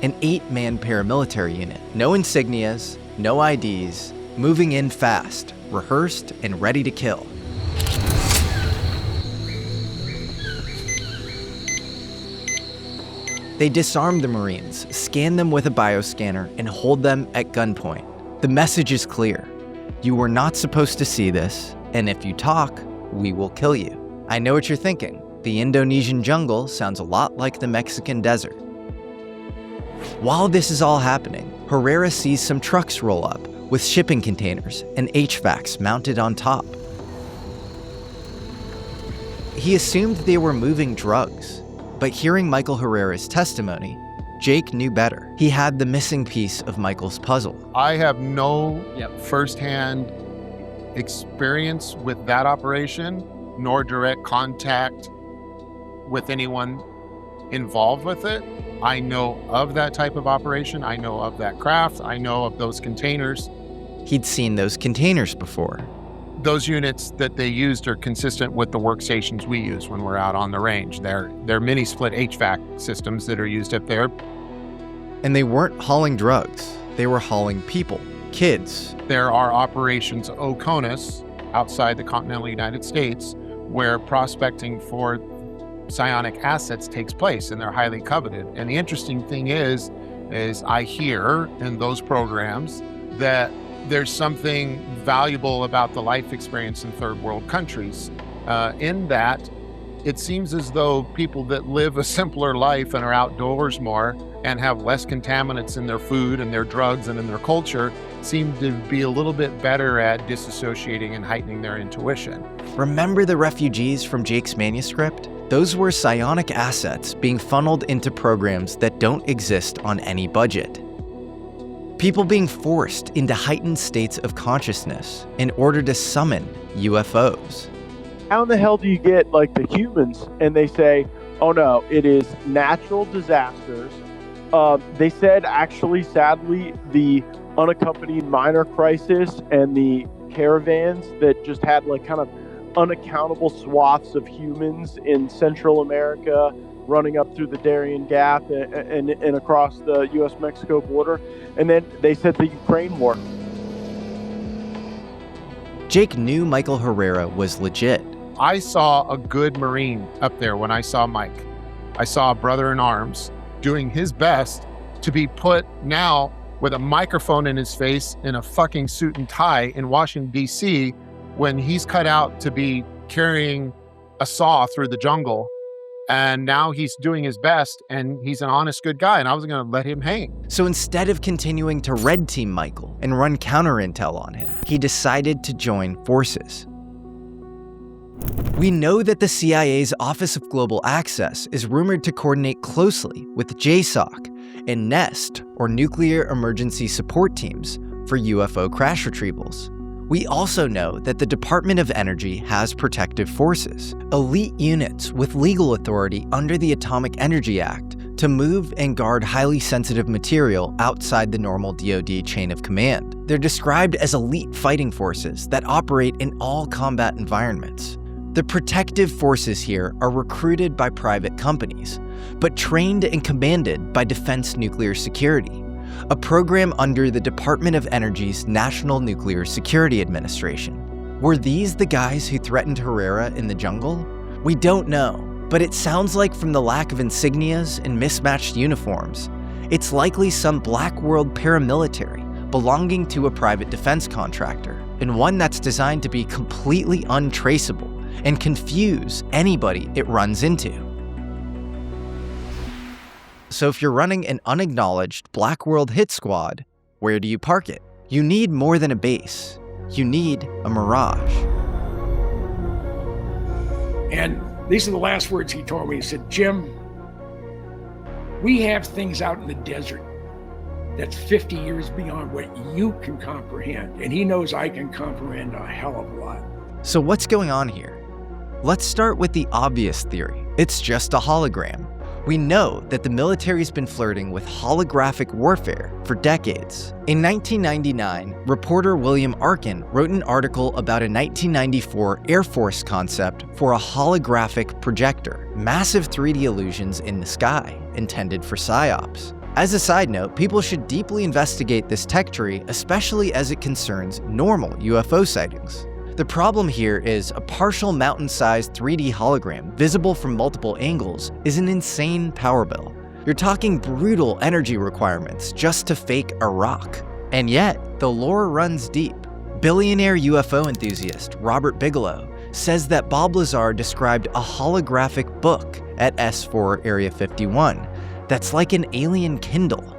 An 8-man paramilitary unit, no insignias, no IDs, moving in fast, rehearsed, and ready to kill. They disarm the Marines, scan them with a bioscanner, and hold them at gunpoint. The message is clear. You were not supposed to see this, and if you talk, we will kill you. I know what you're thinking. The Indonesian jungle sounds a lot like the Mexican desert. While this is all happening, Herrera sees some trucks roll up with shipping containers and HVACs mounted on top. He assumed they were moving drugs, but hearing Michael Herrera's testimony, Jake knew better. He had the missing piece of Michael's puzzle. I have no firsthand experience with that operation, nor direct contact with anyone involved with it. I know of that type of operation. I know of that craft. I know of those containers. He'd seen those containers before. Those units that they used are consistent with the workstations we use when we're out on the range. They're mini split HVAC systems that are used up there. And they weren't hauling drugs. They were hauling people, kids. There are operations OCONUS outside the continental United States where prospecting for psionic assets takes place, and they're highly coveted. And the interesting thing is I hear in those programs that there's something valuable about the life experience in third world countries. In that, it seems as though people that live a simpler life and are outdoors more and have less contaminants in their food and their drugs and in their culture seem to be a little bit better at disassociating and heightening their intuition. Remember the refugees from Jake's manuscript? Those were psionic assets being funneled into programs that don't exist on any budget. People being forced into heightened states of consciousness in order to summon UFOs. How in the hell do you get like the humans and they say, oh no, it is natural disasters. They said actually, sadly, the unaccompanied minor crisis and the caravans that just had like kind of unaccountable swaths of humans in Central America running up through the Darien Gap and across the U.S.-Mexico border. And then they said the Ukraine war. Jake knew Michael Herrera was legit. I saw a good Marine up there when I saw Mike. I saw a brother in arms doing his best to be put now with a microphone in his face in a fucking suit and tie in Washington, D.C., when he's cut out to be carrying a saw through the jungle. And now he's doing his best, and he's an honest, good guy, and I was going to let him hang. So instead of continuing to red team Michael and run counter intel on him, he decided to join forces. We know that the CIA's Office of Global Access is rumored to coordinate closely with JSOC and NEST, or Nuclear Emergency Support Teams, for UFO crash retrievals. We also know that the Department of Energy has protective forces, elite units with legal authority under the Atomic Energy Act to move and guard highly sensitive material outside the normal DoD chain of command. They're described as elite fighting forces that operate in all combat environments. The protective forces here are recruited by private companies, but trained and commanded by Defense Nuclear Security, a program under the Department of Energy's National Nuclear Security Administration. Were these the guys who threatened Herrera in the jungle? We don't know, but it sounds like from the lack of insignias and mismatched uniforms, it's likely some black world paramilitary belonging to a private defense contractor, and one that's designed to be completely untraceable and confuse anybody it runs into. So if you're running an unacknowledged Black World hit squad, where do you park it? You need more than a base. You need a mirage. And these are the last words he told me. He said, Jim, we have things out in the desert that's 50 years beyond what you can comprehend. And he knows I can comprehend a hell of a lot. So what's going on here? Let's start with the obvious theory. It's just a hologram. We know that the military's been flirting with holographic warfare for decades. In 1999, reporter William Arkin wrote an article about a 1994 Air Force concept for a holographic projector, massive 3D illusions in the sky, intended for psyops. As a side note, people should deeply investigate this tech tree, especially as it concerns normal UFO sightings. The problem here is a partial mountain-sized 3D hologram visible from multiple angles is an insane power bill. You're talking brutal energy requirements just to fake a rock. And yet, the lore runs deep. Billionaire UFO enthusiast Robert Bigelow says that Bob Lazar described a holographic book at S4 Area 51 that's like an alien Kindle.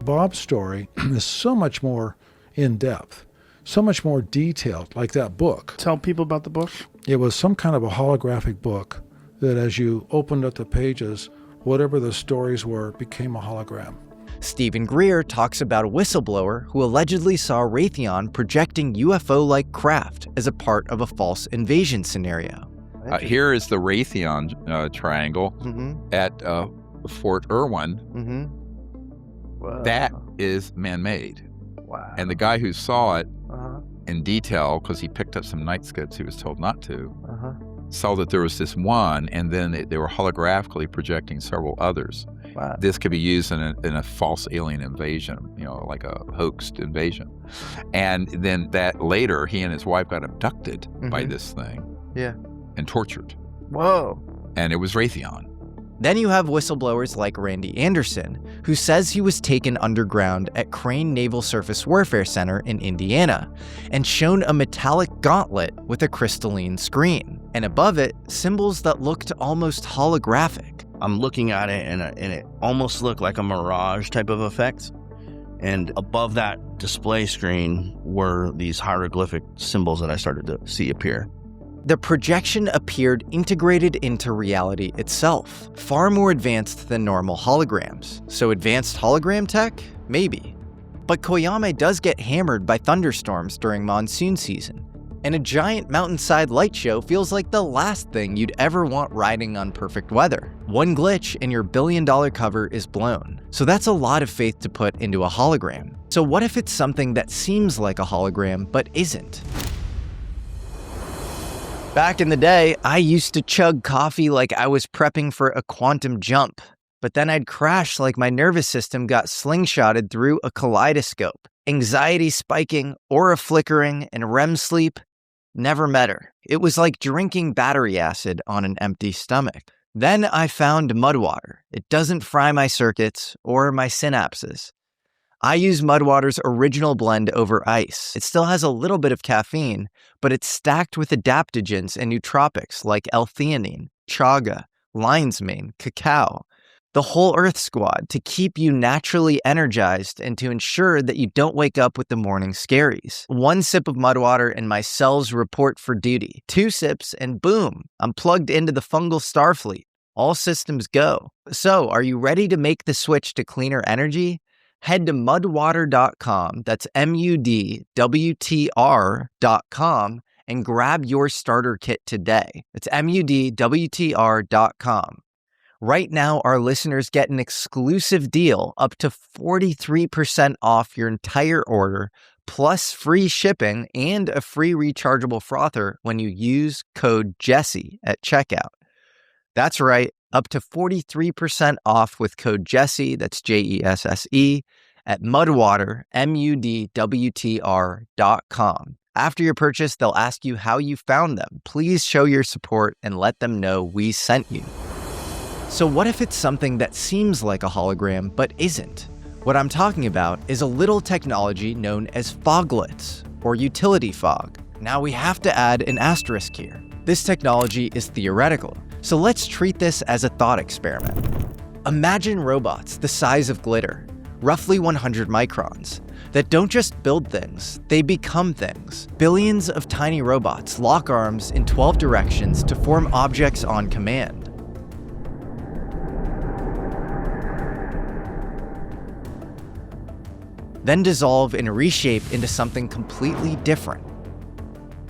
Bob's story is so much more in-depth, so much more detailed, like that book. Tell people about the book. It was some kind of a holographic book that as you opened up the pages, whatever the stories were became a hologram. Stephen Greer talks about a whistleblower who allegedly saw Raytheon projecting UFO-like craft as a part of a false invasion scenario. Here is the Raytheon triangle at Fort Irwin. That is man-made. Wow. And the guy who saw it in detail, because he picked up some night scouts he was told not to, saw that there was this one, and then they were holographically projecting several others. Wow. This could be used in a false alien invasion, like a hoaxed invasion. And then that later, he and his wife got abducted by this thing. Yeah. And tortured. Whoa. And it was Raytheon. Then you have whistleblowers like Randy Anderson, who says he was taken underground at Crane Naval Surface Warfare Center in Indiana and shown a metallic gauntlet with a crystalline screen, and above it, symbols that looked almost holographic. I'm looking at it and it almost looked like a mirage type of effect. And above that display screen were these hieroglyphic symbols that I started to see appear. The projection appeared integrated into reality itself, far more advanced than normal holograms. So advanced hologram tech? Maybe. But Coyame does get hammered by thunderstorms during monsoon season, and a giant mountainside light show feels like the last thing you'd ever want riding on perfect weather. One glitch and your billion-dollar cover is blown. So that's a lot of faith to put into a hologram. So what if it's something that seems like a hologram but isn't? Back in the day, I used to chug coffee like I was prepping for a quantum jump, but then I'd crash like my nervous system got slingshotted through a kaleidoscope. Anxiety spiking, aura flickering, and REM sleep never met her. It was like drinking battery acid on an empty stomach. Then I found mud water. It doesn't fry my circuits or my synapses. I use Mudwater's original blend over ice. It still has a little bit of caffeine, but it's stacked with adaptogens and nootropics like L-theanine, chaga, lion's mane, cacao, the whole Earth squad to keep you naturally energized and to ensure that you don't wake up with the morning scaries. One sip of Mudwater and my cells report for duty. 2 sips and boom, I'm plugged into the fungal Starfleet. All systems go. So, are you ready to make the switch to cleaner energy? Head to mudwater.com, that's MUDWTR.com, and grab your starter kit today. It's MUDWTR.com. Right now, our listeners get an exclusive deal up to 43% off your entire order, plus free shipping and a free rechargeable frother when you use code Jesse at checkout. That's right. Up to 43% off with code Jesse, that's Jesse, at Mudwater, MUDWTR.com. After your purchase, they'll ask you how you found them. Please show your support and let them know we sent you. So what if it's something that seems like a hologram but isn't? What I'm talking about is a little technology known as Foglets, or utility fog. Now we have to add an asterisk here. This technology is theoretical, so let's treat this as a thought experiment. Imagine robots the size of glitter, roughly 100 microns, that don't just build things, they become things. Billions of tiny robots lock arms in 12 directions to form objects on command. Then dissolve and reshape into something completely different.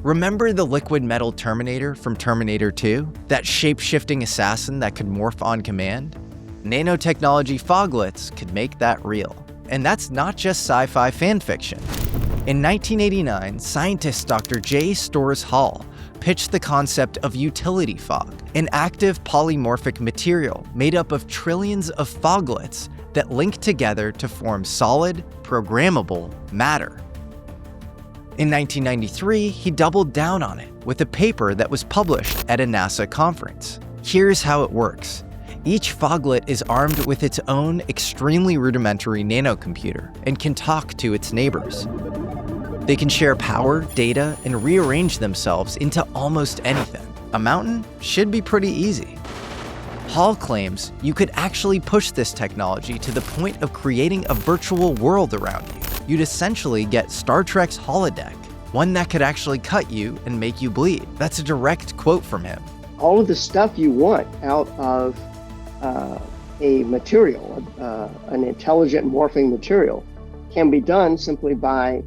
Remember the liquid metal Terminator from Terminator 2? That shape-shifting assassin that could morph on command? Nanotechnology Foglets could make that real. And that's not just sci-fi fanfiction. In 1989, scientist Dr. J. Storrs Hall pitched the concept of utility fog, an active polymorphic material made up of trillions of foglets that link together to form solid, programmable matter. In 1993, he doubled down on it with a paper that was published at a NASA conference. Here's how it works. Each foglet is armed with its own extremely rudimentary nanocomputer and can talk to its neighbors. They can share power, data, and rearrange themselves into almost anything. A mountain should be pretty easy. Hall claims you could actually push this technology to the point of creating a virtual world around you. You'd essentially get Star Trek's holodeck, one that could actually cut you and make you bleed. That's a direct quote from him. All of the stuff you want out of a material, an intelligent morphing material, can be done simply by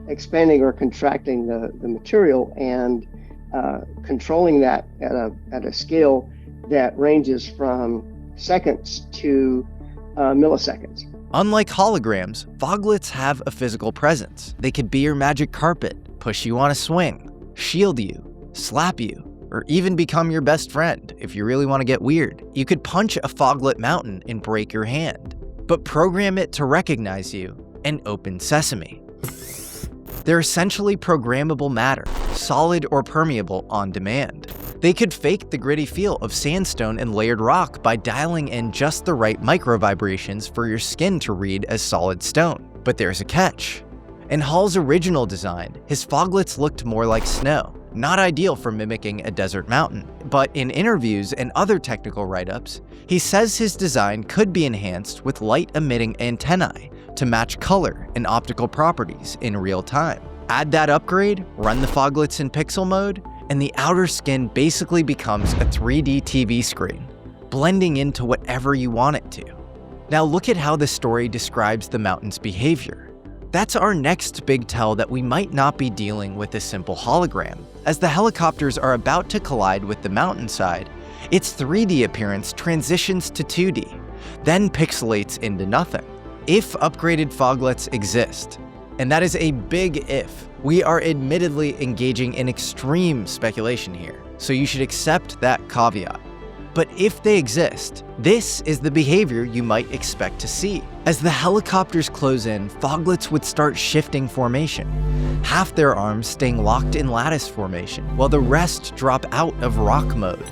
expanding or contracting the material and controlling that at a scale that ranges from seconds to milliseconds. Unlike holograms, foglets have a physical presence. They could be your magic carpet, push you on a swing, shield you, slap you, or even become your best friend if you really want to get weird. You could punch a foglet mountain and break your hand, but program it to recognize you and open sesame. They're essentially programmable matter, solid or permeable on demand. They could fake the gritty feel of sandstone and layered rock by dialing in just the right micro-vibrations for your skin to read as solid stone. But there's a catch. In Hall's original design, his foglets looked more like snow, not ideal for mimicking a desert mountain. But in interviews and other technical write-ups, he says his design could be enhanced with light-emitting antennae to match color and optical properties in real time. Add that upgrade, run the foglets in pixel mode, and the outer skin basically becomes a 3D TV screen, blending into whatever you want it to. Now look at how the story describes the mountain's behavior. That's our next big tell that we might not be dealing with a simple hologram. As the helicopters are about to collide with the mountainside, its 3D appearance transitions to 2D, then pixelates into nothing. If upgraded foglets exist, and that is a big if, we are admittedly engaging in extreme speculation here, so you should accept that caveat. But if they exist, this is the behavior you might expect to see. As the helicopters close in, foglets would start shifting formation, half their arms staying locked in lattice formation, while the rest drop out of rock mode,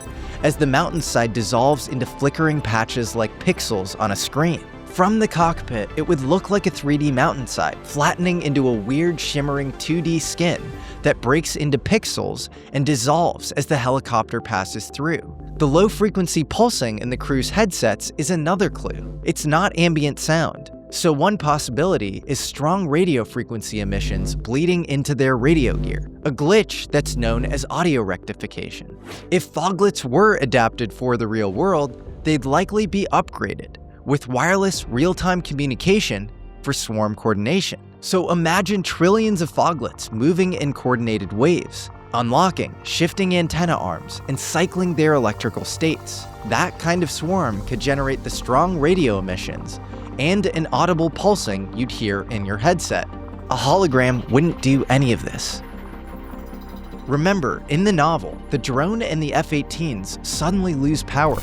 as the mountainside dissolves into flickering patches like pixels on a screen. From the cockpit, it would look like a 3D mountainside, flattening into a weird shimmering 2D skin that breaks into pixels and dissolves as the helicopter passes through. The low-frequency pulsing in the crew's headsets is another clue. It's not ambient sound, so one possibility is strong radio frequency emissions bleeding into their radio gear, a glitch that's known as audio rectification. If foglets were adapted for the real world, they'd likely be upgraded with wireless real-time communication for swarm coordination. So imagine trillions of foglets moving in coordinated waves, unlocking, shifting antenna arms, and cycling their electrical states. That kind of swarm could generate the strong radio emissions and an audible pulsing you'd hear in your headset. A hologram wouldn't do any of this. Remember, in the novel, the drone and the F-18s suddenly lose power,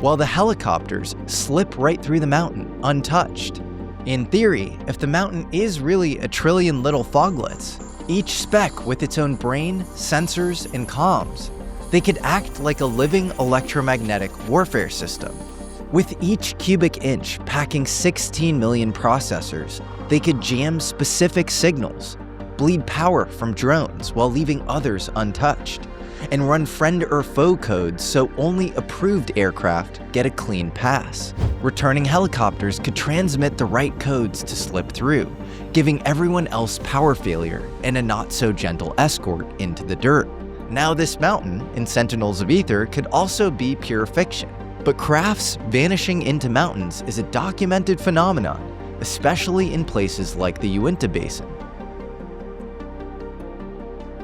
while the helicopters slip right through the mountain, untouched. In theory, if the mountain is really a trillion little foglets, each speck with its own brain, sensors, and comms, they could act like a living electromagnetic warfare system. With each cubic inch packing 16 million processors, they could jam specific signals, bleed power from drones while leaving others untouched, and run friend or foe codes so only approved aircraft get a clean pass. Returning helicopters could transmit the right codes to slip through, giving everyone else power failure and a not-so-gentle escort into the dirt. Now this mountain in Sentinels of Ether could also be pure fiction, but crafts vanishing into mountains is a documented phenomenon, especially in places like the Uinta Basin.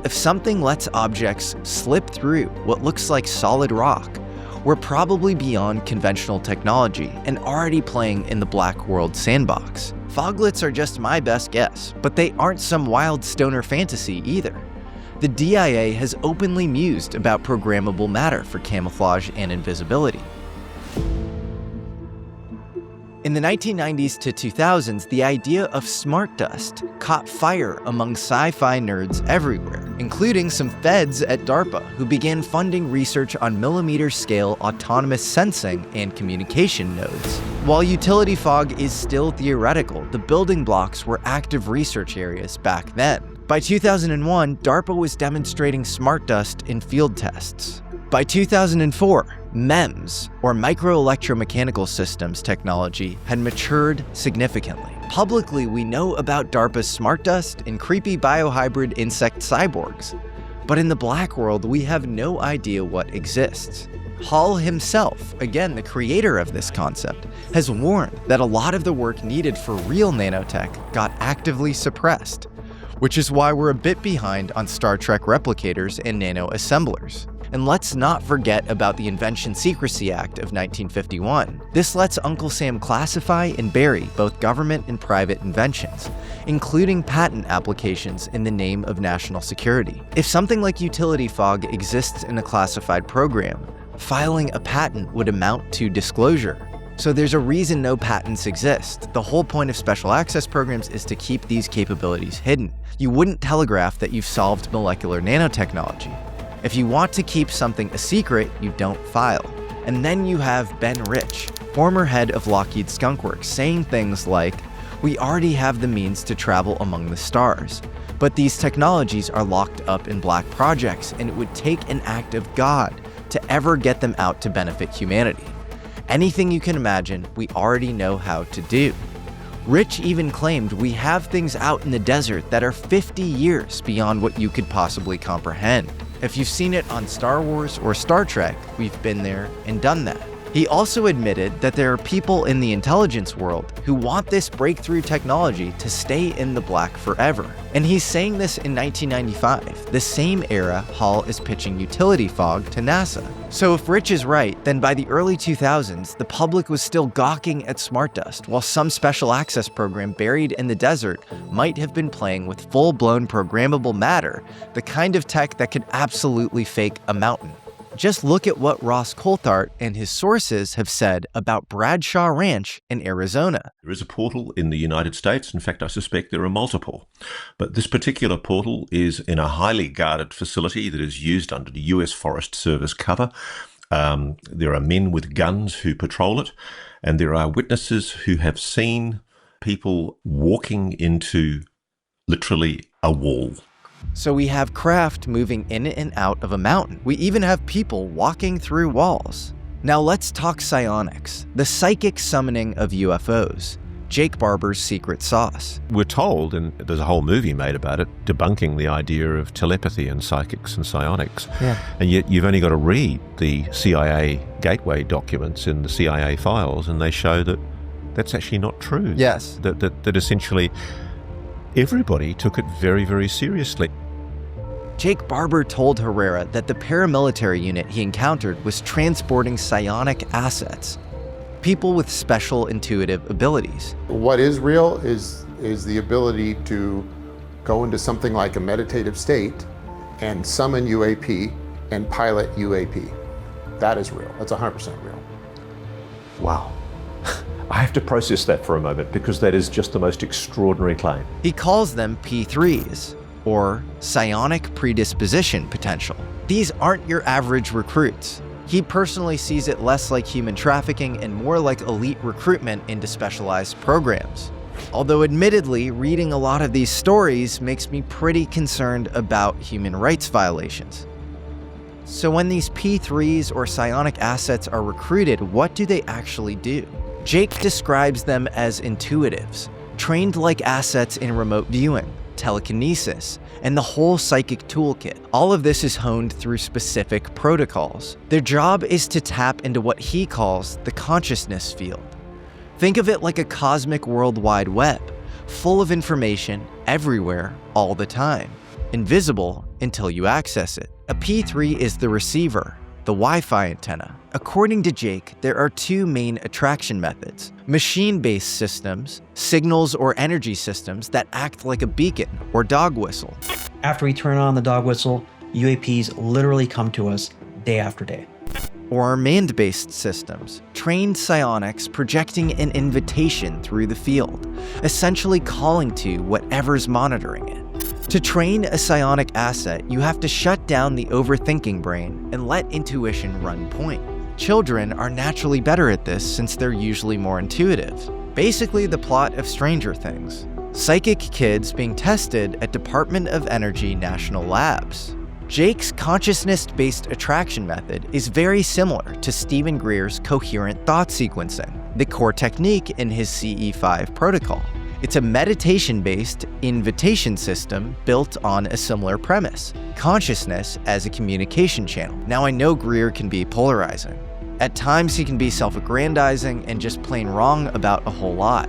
If something lets objects slip through what looks like solid rock, we're probably beyond conventional technology and already playing in the black world sandbox. Foglets are just my best guess, but they aren't some wild stoner fantasy either. The DIA has openly mused about programmable matter for camouflage and invisibility. In the 1990s to 2000s, the idea of smart dust caught fire among sci-fi nerds everywhere, including some feds at DARPA who began funding research on millimeter-scale autonomous sensing and communication nodes. While utility fog is still theoretical, the building blocks were active research areas back then. By 2001, DARPA was demonstrating smart dust in field tests. By 2004, MEMS, or microelectromechanical systems technology, had matured significantly. Publicly, we know about DARPA's smart dust and creepy biohybrid insect cyborgs. But in the black world, we have no idea what exists. Hall himself, again the creator of this concept, has warned that a lot of the work needed for real nanotech got actively suppressed, which is why we're a bit behind on Star Trek replicators and nano-assemblers. And let's not forget about the Invention Secrecy Act of 1951. This lets Uncle Sam classify and bury both government and private inventions, including patent applications in the name of national security. If something like utility fog exists in a classified program, filing a patent would amount to disclosure. So there's a reason no patents exist. The whole point of special access programs is to keep these capabilities hidden. You wouldn't telegraph that you've solved molecular nanotechnology. If you want to keep something a secret, you don't file. And then you have Ben Rich, former head of Lockheed Skunk Works, saying things like, "We already have the means to travel among the stars, but these technologies are locked up in black projects, and it would take an act of God to ever get them out to benefit humanity. Anything you can imagine, we already know how to do." Rich even claimed we have things out in the desert that are 50 years beyond what you could possibly comprehend. If you've seen it on Star Wars or Star Trek, we've been there and done that. He also admitted that there are people in the intelligence world who want this breakthrough technology to stay in the black forever. And he's saying this in 1995, the same era Hall is pitching utility fog to NASA. So if Rich is right, then by the early 2000s, the public was still gawking at smart dust, while some special access program buried in the desert might have been playing with full-blown programmable matter, the kind of tech that could absolutely fake a mountain. Just look at what Ross Coulthart and his sources have said about Bradshaw Ranch in Arizona. There is a portal in the United States. In fact, I suspect there are multiple. But this particular portal is in a highly guarded facility that is used under the US Forest Service cover. There are men with guns who patrol it, and there are witnesses who have seen people walking into literally a wall. So we have craft moving in and out of a mountain. We even have people walking through walls. Now let's talk psionics, the psychic summoning of UFOs, Jake Barber's secret sauce. We're told, and there's a whole movie made about it, debunking the idea of telepathy and psychics and psionics. Yeah. And yet you've only got to read the CIA gateway documents in the CIA files, and they show that that's actually not true. Yes. That essentially everybody took it very, very seriously. Jake Barber told Herrera that the paramilitary unit he encountered was transporting psionic assets, people with special intuitive abilities. What is real is the ability to go into something like a meditative state and summon UAP and pilot UAP. That is real. That's 100% real. Wow. I have to process that for a moment because that is just the most extraordinary claim. He calls them P3s, or psionic predisposition potential. These aren't your average recruits. He personally sees it less like human trafficking and more like elite recruitment into specialized programs. Although admittedly, reading a lot of these stories makes me pretty concerned about human rights violations. So when these P3s or psionic assets are recruited, what do they actually do? Jake describes them as intuitives, trained like assets in remote viewing, telekinesis, and the whole psychic toolkit. All of this is honed through specific protocols. Their job is to tap into what he calls the consciousness field. Think of it like a cosmic World Wide Web, full of information everywhere all the time, invisible until you access it. A P3 is the receiver, the Wi-Fi antenna. According to Jake, there are two main attraction methods: machine-based systems, signals or energy systems that act like a beacon or dog whistle. After we turn on the dog whistle, UAPs literally come to us day after day. Or manned-based systems, trained psionics projecting an invitation through the field, essentially calling to whatever's monitoring it. To train a psionic asset, you have to shut down the overthinking brain and let intuition run point. Children are naturally better at this since they're usually more intuitive. Basically the plot of Stranger Things. Psychic kids being tested at Department of Energy National Labs. Jake's consciousness-based attraction method is very similar to Stephen Greer's coherent thought sequencing, the core technique in his CE5 protocol. It's a meditation-based invitation system built on a similar premise: consciousness as a communication channel. Now I know Greer can be polarizing. At times he can be self-aggrandizing and just plain wrong about a whole lot.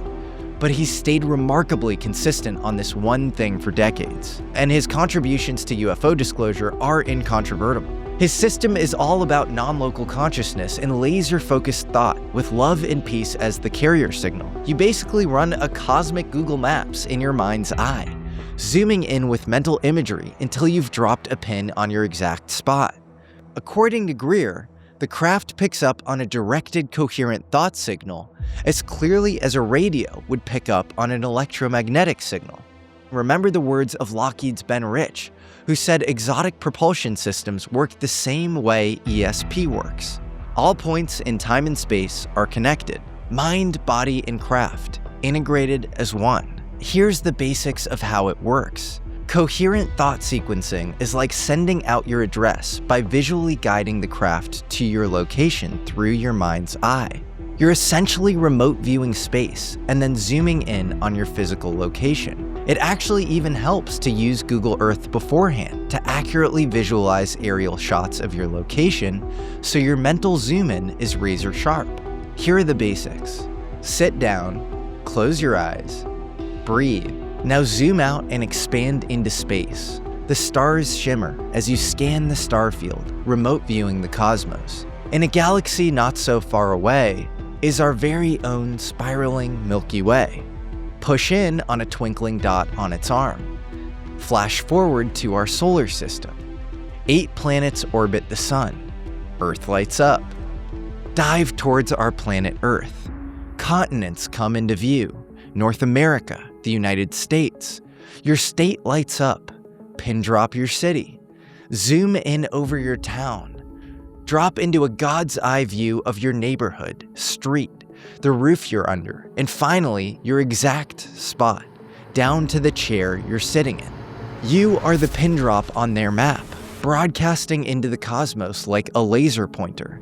But he's stayed remarkably consistent on this one thing for decades, and his contributions to UFO disclosure are incontrovertible. His system is all about non-local consciousness and laser-focused thought, with love and peace as the carrier signal. You basically run a cosmic Google Maps in your mind's eye, zooming in with mental imagery until you've dropped a pin on your exact spot. According to Greer, the craft picks up on a directed coherent thought signal as clearly as a radio would pick up on an electromagnetic signal. Remember the words of Lockheed's Ben Rich, who said exotic propulsion systems work the same way ESP works. All points in time and space are connected. Mind, body, and craft, integrated as one. Here's the basics of how it works. Coherent thought sequencing is like sending out your address by visually guiding the craft to your location through your mind's eye. You're essentially remote viewing space and then zooming in on your physical location. It actually even helps to use Google Earth beforehand to accurately visualize aerial shots of your location so your mental zoom in is razor sharp. Here are the basics. Sit down, close your eyes, breathe. Now zoom out and expand into space. The stars shimmer as you scan the star field, remote viewing the cosmos. In a galaxy not so far away is our very own spiraling Milky Way. Push in on a twinkling dot on its arm. Flash forward to our solar system. 8 planets orbit the sun. Earth lights up. Dive towards our planet Earth. Continents come into view. North America, the United States. Your state lights up. Pin drop your city. Zoom in over your town. Drop into a God's eye view of your neighborhood, street, the roof you're under, and finally, your exact spot, down to the chair you're sitting in. You are the pin drop on their map, broadcasting into the cosmos like a laser pointer.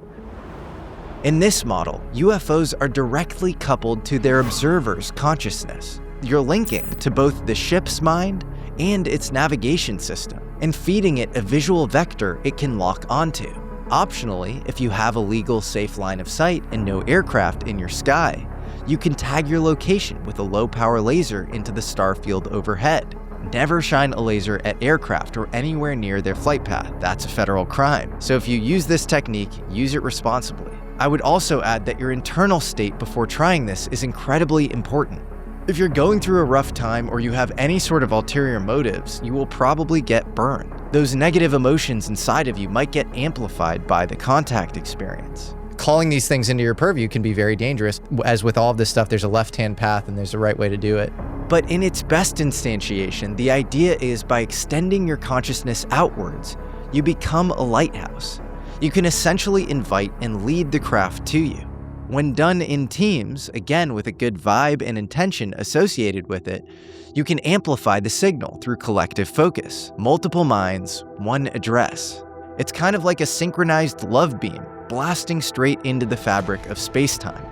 In this model, UFOs are directly coupled to their observer's consciousness. You're linking to both the ship's mind and its navigation system, and feeding it a visual vector it can lock onto. Optionally, if you have a legal safe line of sight and no aircraft in your sky, you can tag your location with a low-power laser into the star field overhead. Never shine a laser at aircraft or anywhere near their flight path. That's a federal crime. So if you use this technique, use it responsibly. I would also add that your internal state before trying this is incredibly important. If you're going through a rough time or you have any sort of ulterior motives, you will probably get burned. Those negative emotions inside of you might get amplified by the contact experience. Calling these things into your purview can be very dangerous. As with all of this stuff, there's a left-hand path and there's a right way to do it. But in its best instantiation, the idea is by extending your consciousness outwards, you become a lighthouse. You can essentially invite and lead the craft to you. When done in teams, again with a good vibe and intention associated with it, you can amplify the signal through collective focus, multiple minds, one address. It's kind of like a synchronized love beam, blasting straight into the fabric of space-time.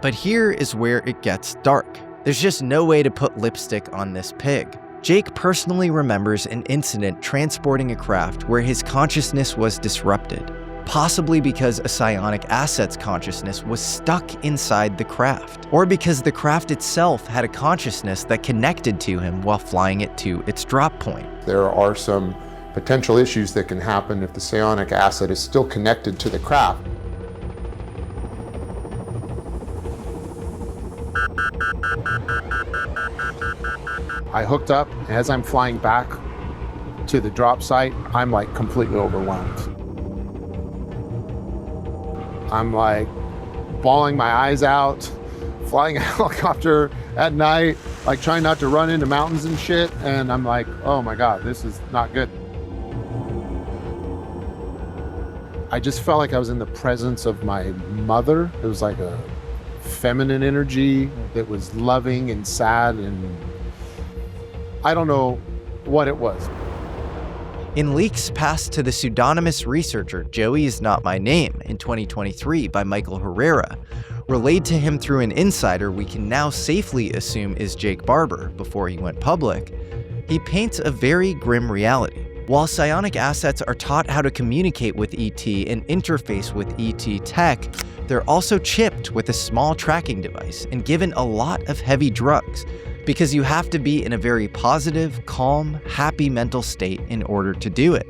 But here is where it gets dark. There's just no way to put lipstick on this pig. Jake personally remembers an incident transporting a craft where his consciousness was disrupted, possibly because a psionic asset's consciousness was stuck inside the craft, or because the craft itself had a consciousness that connected to him while flying it to its drop point. There are some potential issues that can happen if the psionic asset is still connected to the craft. I hooked up. As I'm flying back to the drop site, I'm like completely overwhelmed. I'm like bawling my eyes out, flying a helicopter at night, like trying not to run into mountains and shit. And I'm like, oh my God, this is not good. I just felt like I was in the presence of my mother. It was like a feminine energy that was loving and sad, and I don't know what it was. In leaks passed to the pseudonymous researcher Joey Is Not My Name in 2023 by Michael Herrera, relayed to him through an insider we can now safely assume is Jake Barber before he went public, he paints a very grim reality. While psionic assets are taught how to communicate with ET and interface with ET tech, they're also chipped with a small tracking device and given a lot of heavy drugs, because you have to be in a very positive, calm, happy mental state in order to do it.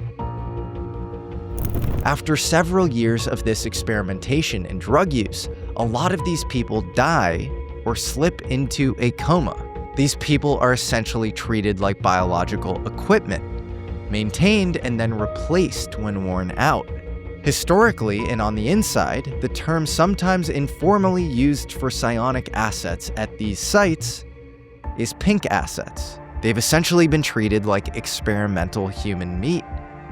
After several years of this experimentation and drug use, a lot of these people die or slip into a coma. These people are essentially treated like biological equipment, maintained and then replaced when worn out. Historically and on the inside, the term sometimes informally used for psionic assets at these sites is pink assets. They've essentially been treated like experimental human meat.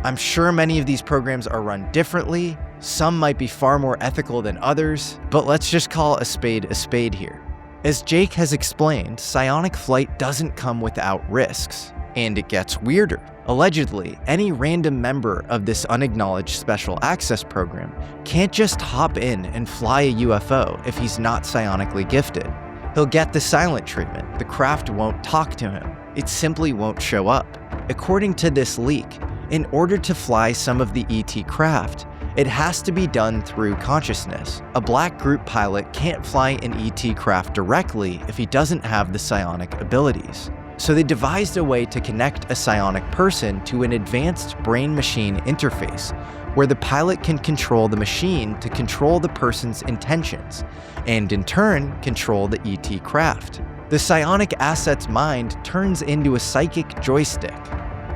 I'm sure many of these programs are run differently, some might be far more ethical than others, but let's just call a spade here. As Jake has explained, psionic flight doesn't come without risks, and it gets weirder. Allegedly, any random member of this unacknowledged special access program can't just hop in and fly a UFO if he's not psionically gifted. He'll get the silent treatment. The craft won't talk to him. It simply won't show up. According to this leak, in order to fly some of the ET craft, it has to be done through consciousness. A black group pilot can't fly an ET craft directly if he doesn't have the psionic abilities. So they devised a way to connect a psionic person to an advanced brain-machine interface, where the pilot can control the machine to control the person's intentions, and in turn, control the ET craft. The psionic asset's mind turns into a psychic joystick.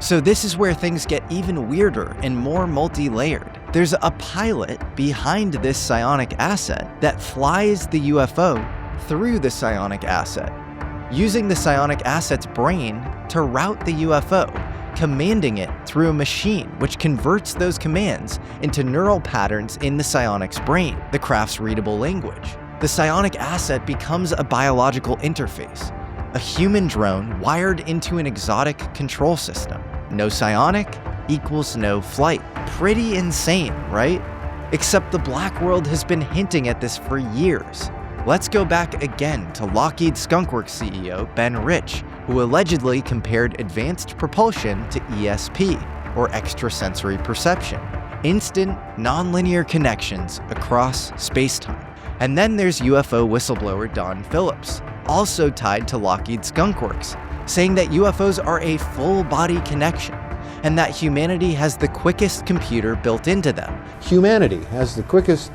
So this is where things get even weirder and more multi-layered. There's a pilot behind this psionic asset that flies the UFO through the psionic asset, using the psionic asset's brain to route the UFO, commanding it through a machine which converts those commands into neural patterns in the psionic's brain, the craft's readable language. The psionic asset becomes a biological interface, a human drone wired into an exotic control system. No psionic equals no flight. Pretty insane, right? Except the black world has been hinting at this for years. Let's go back again to Lockheed Skunk Works CEO Ben Rich, who allegedly compared advanced propulsion to ESP, or extrasensory perception, instant, nonlinear connections across space-time. And then there's UFO whistleblower Don Phillips, also tied to Lockheed Skunk Works, saying that UFOs are a full-body connection, and that humanity has the quickest computer built into them. Humanity has the quickest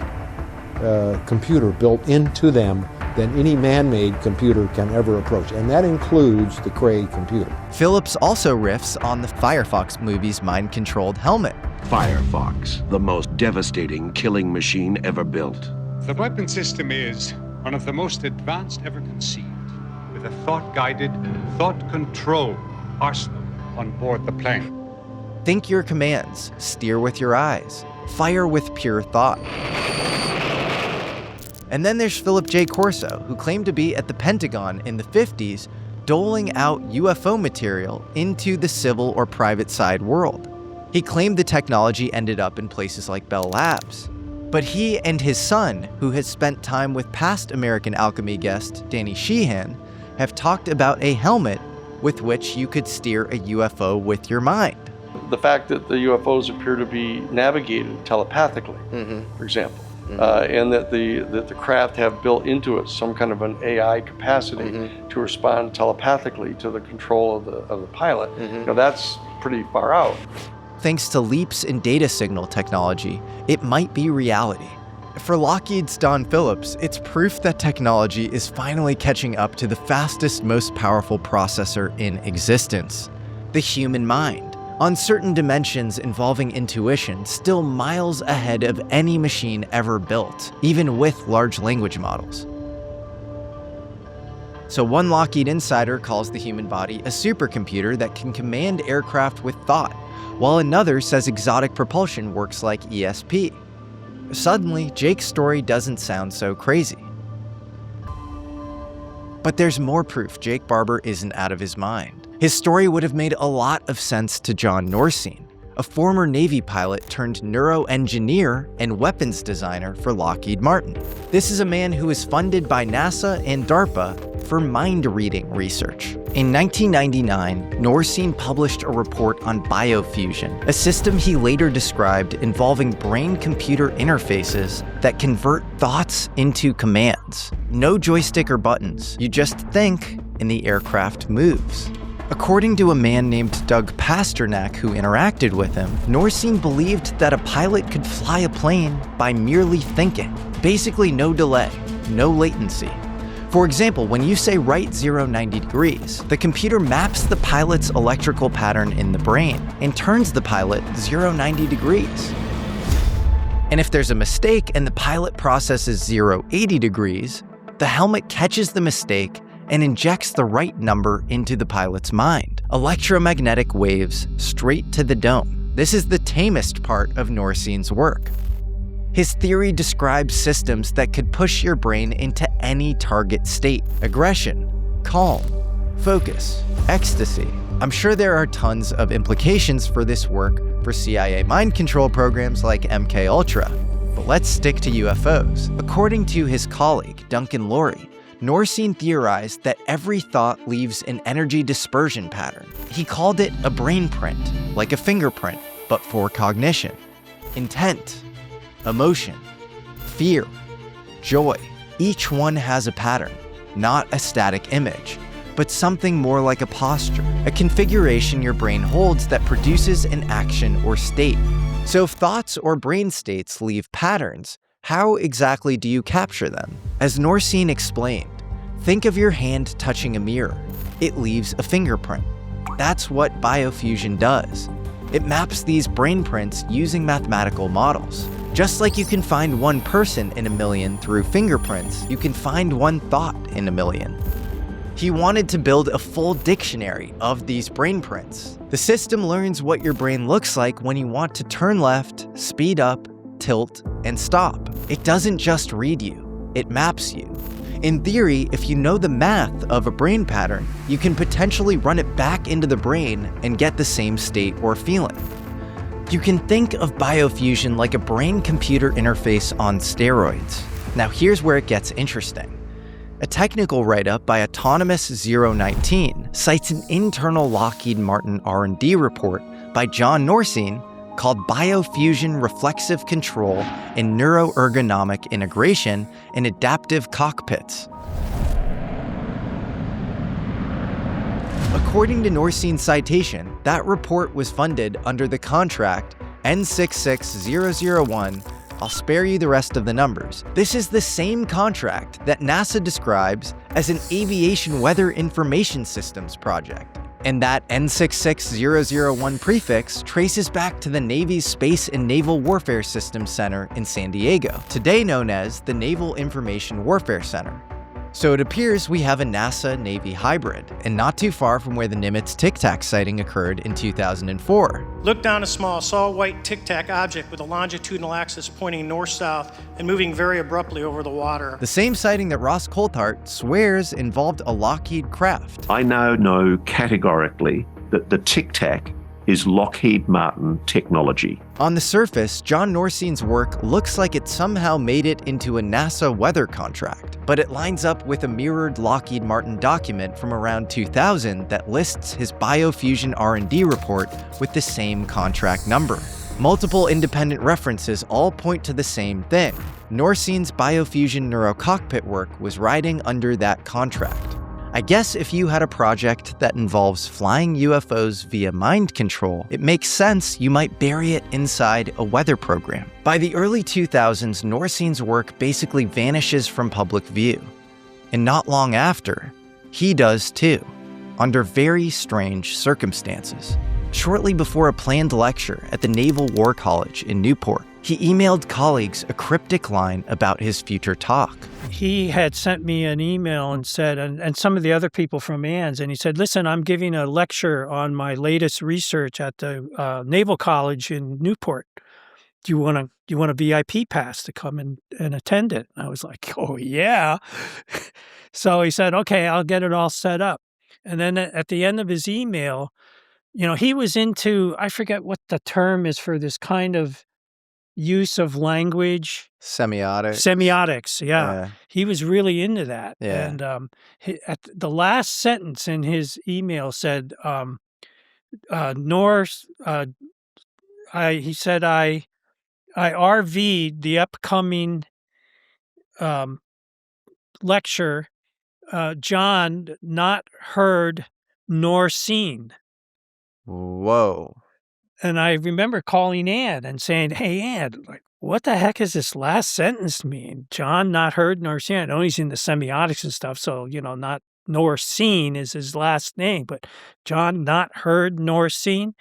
computer built into them than any man-made computer can ever approach, and that includes the Cray computer. Phillips also riffs on the Firefox movie's mind-controlled helmet. Firefox, the most devastating killing machine ever built. The weapon system is one of the most advanced ever conceived, with a thought-guided, thought-controlled arsenal on board the plane. Think your commands, steer with your eyes, fire with pure thought. And then there's Philip J. Corso, who claimed to be at the Pentagon in the 50s, doling out UFO material into the civil or private side world. He claimed the technology ended up in places like Bell Labs. But he and his son, who has spent time with past American Alchemy guest Danny Sheehan, have talked about a helmet with which you could steer a UFO with your mind. The fact that the UFOs appear to be navigated telepathically, for example, and that the craft have built into it some kind of an AI capacity to respond telepathically to the control of the pilot. You know, that's pretty far out. Thanks to leaps in data signal technology, it might be reality. For Lockheed's Don Phillips, it's proof that technology is finally catching up to the fastest, most powerful processor in existence, the human mind, on certain dimensions involving intuition, still miles ahead of any machine ever built, even with large language models. So one Lockheed insider calls the human body a supercomputer that can command aircraft with thought, while another says exotic propulsion works like ESP. Suddenly, Jake's story doesn't sound so crazy. But there's more proof Jake Barber isn't out of his mind. His story would have made a lot of sense to John Norcine, a former Navy pilot turned neuroengineer and weapons designer for Lockheed Martin. This is a man who is funded by NASA and DARPA for mind-reading research. In 1999, Norcine published a report on biofusion, a system he later described involving brain-computer interfaces that convert thoughts into commands. No joystick or buttons, you just think and the aircraft moves. According to a man named Doug Pasternak who interacted with him, Norcine believed that a pilot could fly a plane by merely thinking. Basically no delay, no latency. For example, when you say right 090 degrees, the computer maps the pilot's electrical pattern in the brain and turns the pilot 090 degrees. And if there's a mistake and the pilot processes 080 degrees, the helmet catches the mistake and injects the right number into the pilot's mind. Electromagnetic waves straight to the dome. This is the tamest part of Norcine's work. His theory describes systems that could push your brain into any target state: aggression, calm, focus, ecstasy. I'm sure there are tons of implications for this work for CIA mind control programs like MKUltra, but let's stick to UFOs. According to his colleague, Duncan Laurie, Norcine theorized that every thought leaves an energy dispersion pattern. He called it a brain print, like a fingerprint, but for cognition. Intent, emotion, fear, joy. Each one has a pattern, not a static image, but something more like a posture, a configuration your brain holds that produces an action or state. So if thoughts or brain states leave patterns, how exactly do you capture them? As Norcine explained, think of your hand touching a mirror. It leaves a fingerprint. That's what biofusion does. It maps these brain prints using mathematical models. Just like you can find one person in a million through fingerprints, you can find one thought in a million. He wanted to build a full dictionary of these brain prints. The system learns what your brain looks like when you want to turn left, speed up, tilt, and stop. It doesn't just read you, it maps you. In theory, if you know the math of a brain pattern, you can potentially run it back into the brain and get the same state or feeling. You can think of biofusion like a brain-computer interface on steroids. Now here's where it gets interesting. A technical write-up by Autonomous 019 cites an internal Lockheed Martin R&D report by John Norcine called Biofusion Reflexive Control and Neuroergonomic Integration in Adaptive Cockpits. According to Norcine's citation, that report was funded under the contract N66001. I'll spare you the rest of the numbers. This is the same contract that NASA describes as an aviation weather information systems project. And that N66001 prefix traces back to the Navy's Space and Naval Warfare Systems Center in San Diego, today known as the Naval Information Warfare Center. So it appears we have a NASA-Navy hybrid, and not too far from where the Nimitz Tic Tac sighting occurred in 2004. Looked down a small, saw a white Tic Tac object with a longitudinal axis pointing north-south and moving very abruptly over the water. The same sighting that Ross Coulthart swears involved a Lockheed craft. I now know categorically that the Tic Tac is Lockheed Martin technology. On the surface, John Norcein's work looks like it somehow made it into a NASA weather contract, but it lines up with a mirrored Lockheed Martin document from around 2000 that lists his biofusion R&D report with the same contract number. Multiple independent references all point to the same thing. Norcein's biofusion neurocockpit work was riding under that contract. I guess if you had a project that involves flying UFOs via mind control, it makes sense you might bury it inside a weather program. By the early 2000s, Norcein's work basically vanishes from public view. And not long after, he does too, under very strange circumstances. Shortly before a planned lecture at the Naval War College in Newport, he emailed colleagues a cryptic line about his future talk. He had sent me an email and said, and some of the other people from ANS, and he said, listen, I'm giving a lecture on my latest research at the Naval College in Newport. Do you want a VIP pass to come and attend it? And I was like, oh, yeah. So he said, okay, I'll get it all set up. And then at the end of his email, you know, he was into, I forget what the term is for this kind of use of language. Semiotics, yeah. He was really into that. Yeah. And at the last sentence in his email said, he said, I RV'd the upcoming lecture, John not heard nor seen. Whoa. And I remember calling Ann and saying, hey, Ann, like, what the heck does this last sentence mean? John not heard nor seen. I know he's in the semiotics and stuff, so, you know, not nor seen is his last name, but John not heard nor seen.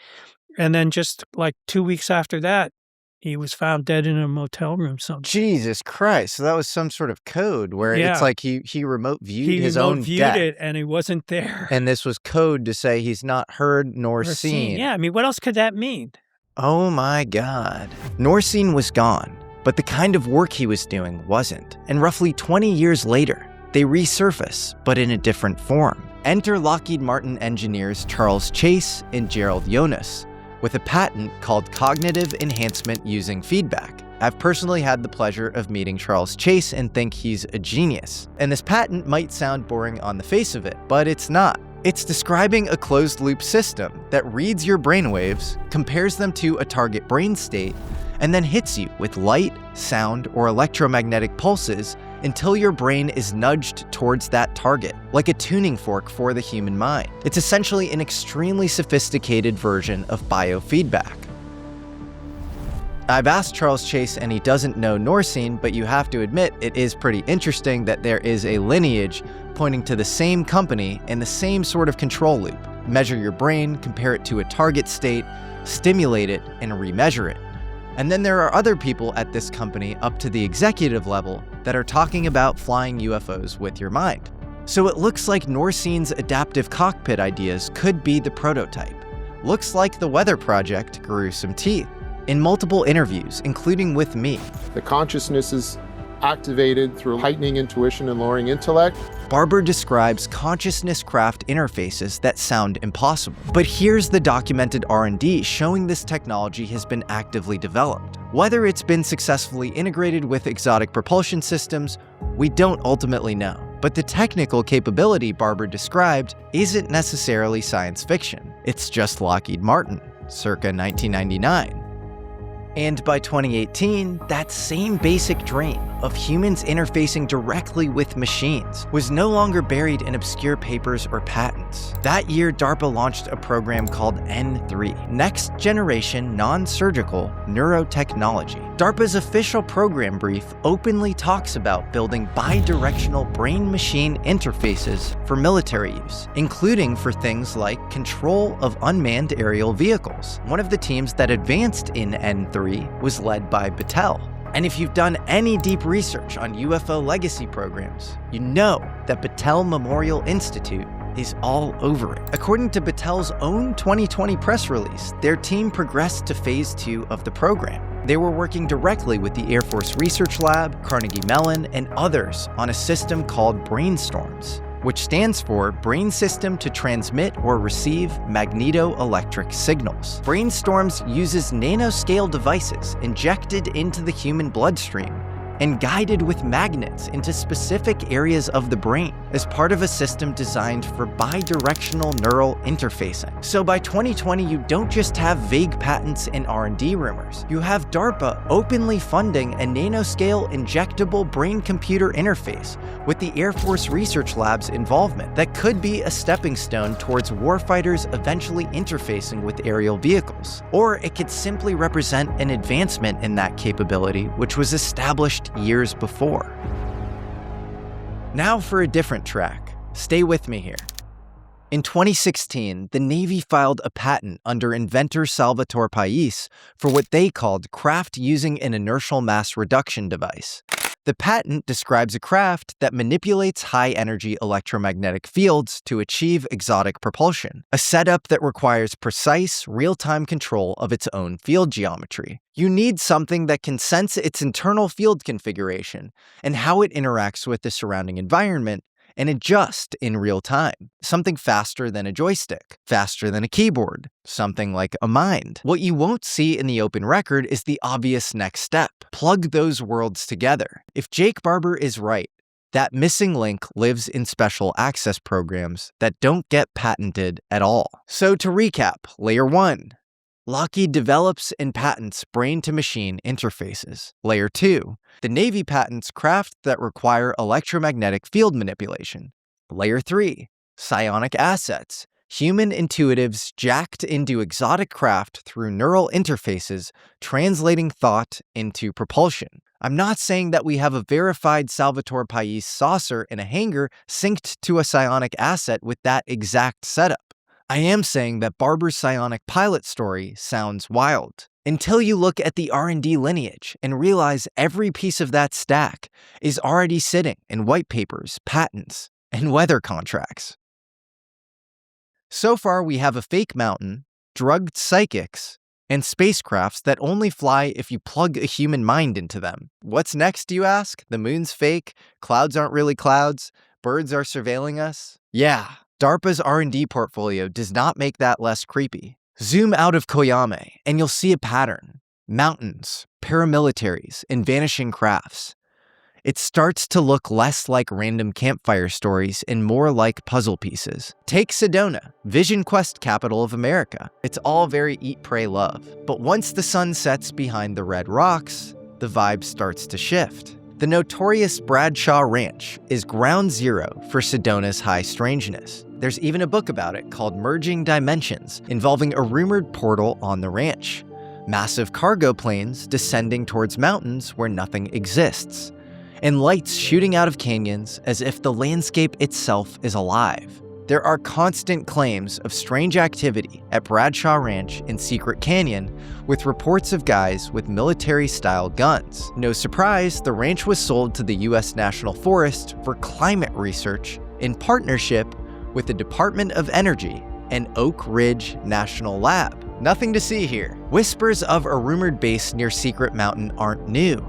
And then just like 2 weeks after that, he was found dead in a motel room somewhere. Jesus Christ. So that was some sort of code where it's like he remote viewed his own death. He remote viewed it and he wasn't there. And this was code to say he's not heard nor seen. Yeah, I mean, what else could that mean? Oh my God. Norcein was gone, but the kind of work he was doing wasn't. And roughly 20 years later, they resurface, but in a different form. Enter Lockheed Martin engineers Charles Chase and Gerald Jonas, with a patent called Cognitive Enhancement Using Feedback. I've personally had the pleasure of meeting Charles Chase and think he's a genius. And this patent might sound boring on the face of it, but it's not. It's describing a closed-loop system that reads your brainwaves, compares them to a target brain state, and then hits you with light, sound, or electromagnetic pulses until your brain is nudged towards that target, like a tuning fork for the human mind. It's essentially an extremely sophisticated version of biofeedback. I've asked Charles Chase and he doesn't know Norcein, but you have to admit it is pretty interesting that there is a lineage pointing to the same company and the same sort of control loop. Measure your brain, compare it to a target state, stimulate it, and remeasure it. And then there are other people at this company up to the executive level that are talking about flying UFOs with your mind. So it looks like Norcein's adaptive cockpit ideas could be the prototype. Looks like the weather project grew some teeth. In multiple interviews, including with me, the consciousness is activated through heightening intuition and lowering intellect. Barber describes consciousness craft interfaces that sound impossible. But here's the documented R&D showing this technology has been actively developed. Whether it's been successfully integrated with exotic propulsion systems, we don't ultimately know. But the technical capability Barber described isn't necessarily science fiction. It's just Lockheed Martin, circa 1999. And by 2018, that same basic dream of humans interfacing directly with machines was no longer buried in obscure papers or patents. That year, DARPA launched a program called N3, Next Generation Non-Surgical Neurotechnology. DARPA's official program brief openly talks about building bidirectional brain-machine interfaces for military use, including for things like control of unmanned aerial vehicles. One of the teams that advanced in N3 was led by Battelle. And if you've done any deep research on UFO legacy programs, you know that Battelle Memorial Institute is all over it. According to Battelle's own 2020 press release, their team progressed to phase 2 of the program. They were working directly with the Air Force Research Lab, Carnegie Mellon, and others on a system called Brainstorms. which stands for Brain System to Transmit or Receive Magnetoelectric Signals. Brainstorms uses nanoscale devices injected into the human bloodstream and guided with magnets into specific areas of the brain as part of a system designed for bidirectional neural interfacing. So by 2020, you don't just have vague patents and R&D rumors. You have DARPA openly funding a nanoscale injectable brain-computer interface with the Air Force Research Lab's involvement that could be a stepping stone towards warfighters eventually interfacing with aerial vehicles. Or it could simply represent an advancement in that capability, which was established years before. Now for a different track. Stay with me here. In 2016, the Navy filed a patent under inventor Salvatore Pais for what they called craft using an inertial mass reduction device. The patent describes a craft that manipulates high-energy electromagnetic fields to achieve exotic propulsion, a setup that requires precise, real-time control of its own field geometry. You need something that can sense its internal field configuration and how it interacts with the surrounding environment and adjust in real time. Something faster than a joystick, faster than a keyboard, something like a mind. What you won't see in the open record is the obvious next step. Plug those worlds together. If Jake Barber is right, that missing link lives in special access programs that don't get patented at all. So to recap, Layer 1. Lockheed develops and patents brain-to-machine interfaces. Layer 2. The Navy patents craft that require electromagnetic field manipulation. Layer 3. Psionic assets. Human intuitives jacked into exotic craft through neural interfaces, translating thought into propulsion. I'm not saying that we have a verified Salvatore Pais saucer in a hangar synced to a psionic asset with that exact setup. I am saying that Barber's psionic pilot story sounds wild. Until you look at the R&D lineage and realize every piece of that stack is already sitting in white papers, patents, and weather contracts. So far, we have a fake mountain, drugged psychics, and spacecrafts that only fly if you plug a human mind into them. What's next, do you ask? The moon's fake, clouds aren't really clouds, birds are surveilling us? Yeah. DARPA's R&D portfolio does not make that less creepy. Zoom out of Coyame, and you'll see a pattern. Mountains, paramilitaries, and vanishing crafts. It starts to look less like random campfire stories and more like puzzle pieces. Take Sedona, Vision Quest capital of America. It's all very eat, pray, love. But once the sun sets behind the red rocks, the vibe starts to shift. The notorious Bradshaw Ranch is ground zero for Sedona's high strangeness. There's even a book about it called Merging Dimensions, involving a rumored portal on the ranch. Massive cargo planes descending towards mountains where nothing exists, and lights shooting out of canyons as if the landscape itself is alive. There are constant claims of strange activity at Bradshaw Ranch in Secret Canyon, with reports of guys with military-style guns. No surprise, the ranch was sold to the U.S. National Forest for climate research in partnership with the Department of Energy and Oak Ridge National Lab. Nothing to see here. Whispers of a rumored base near Secret Mountain aren't new.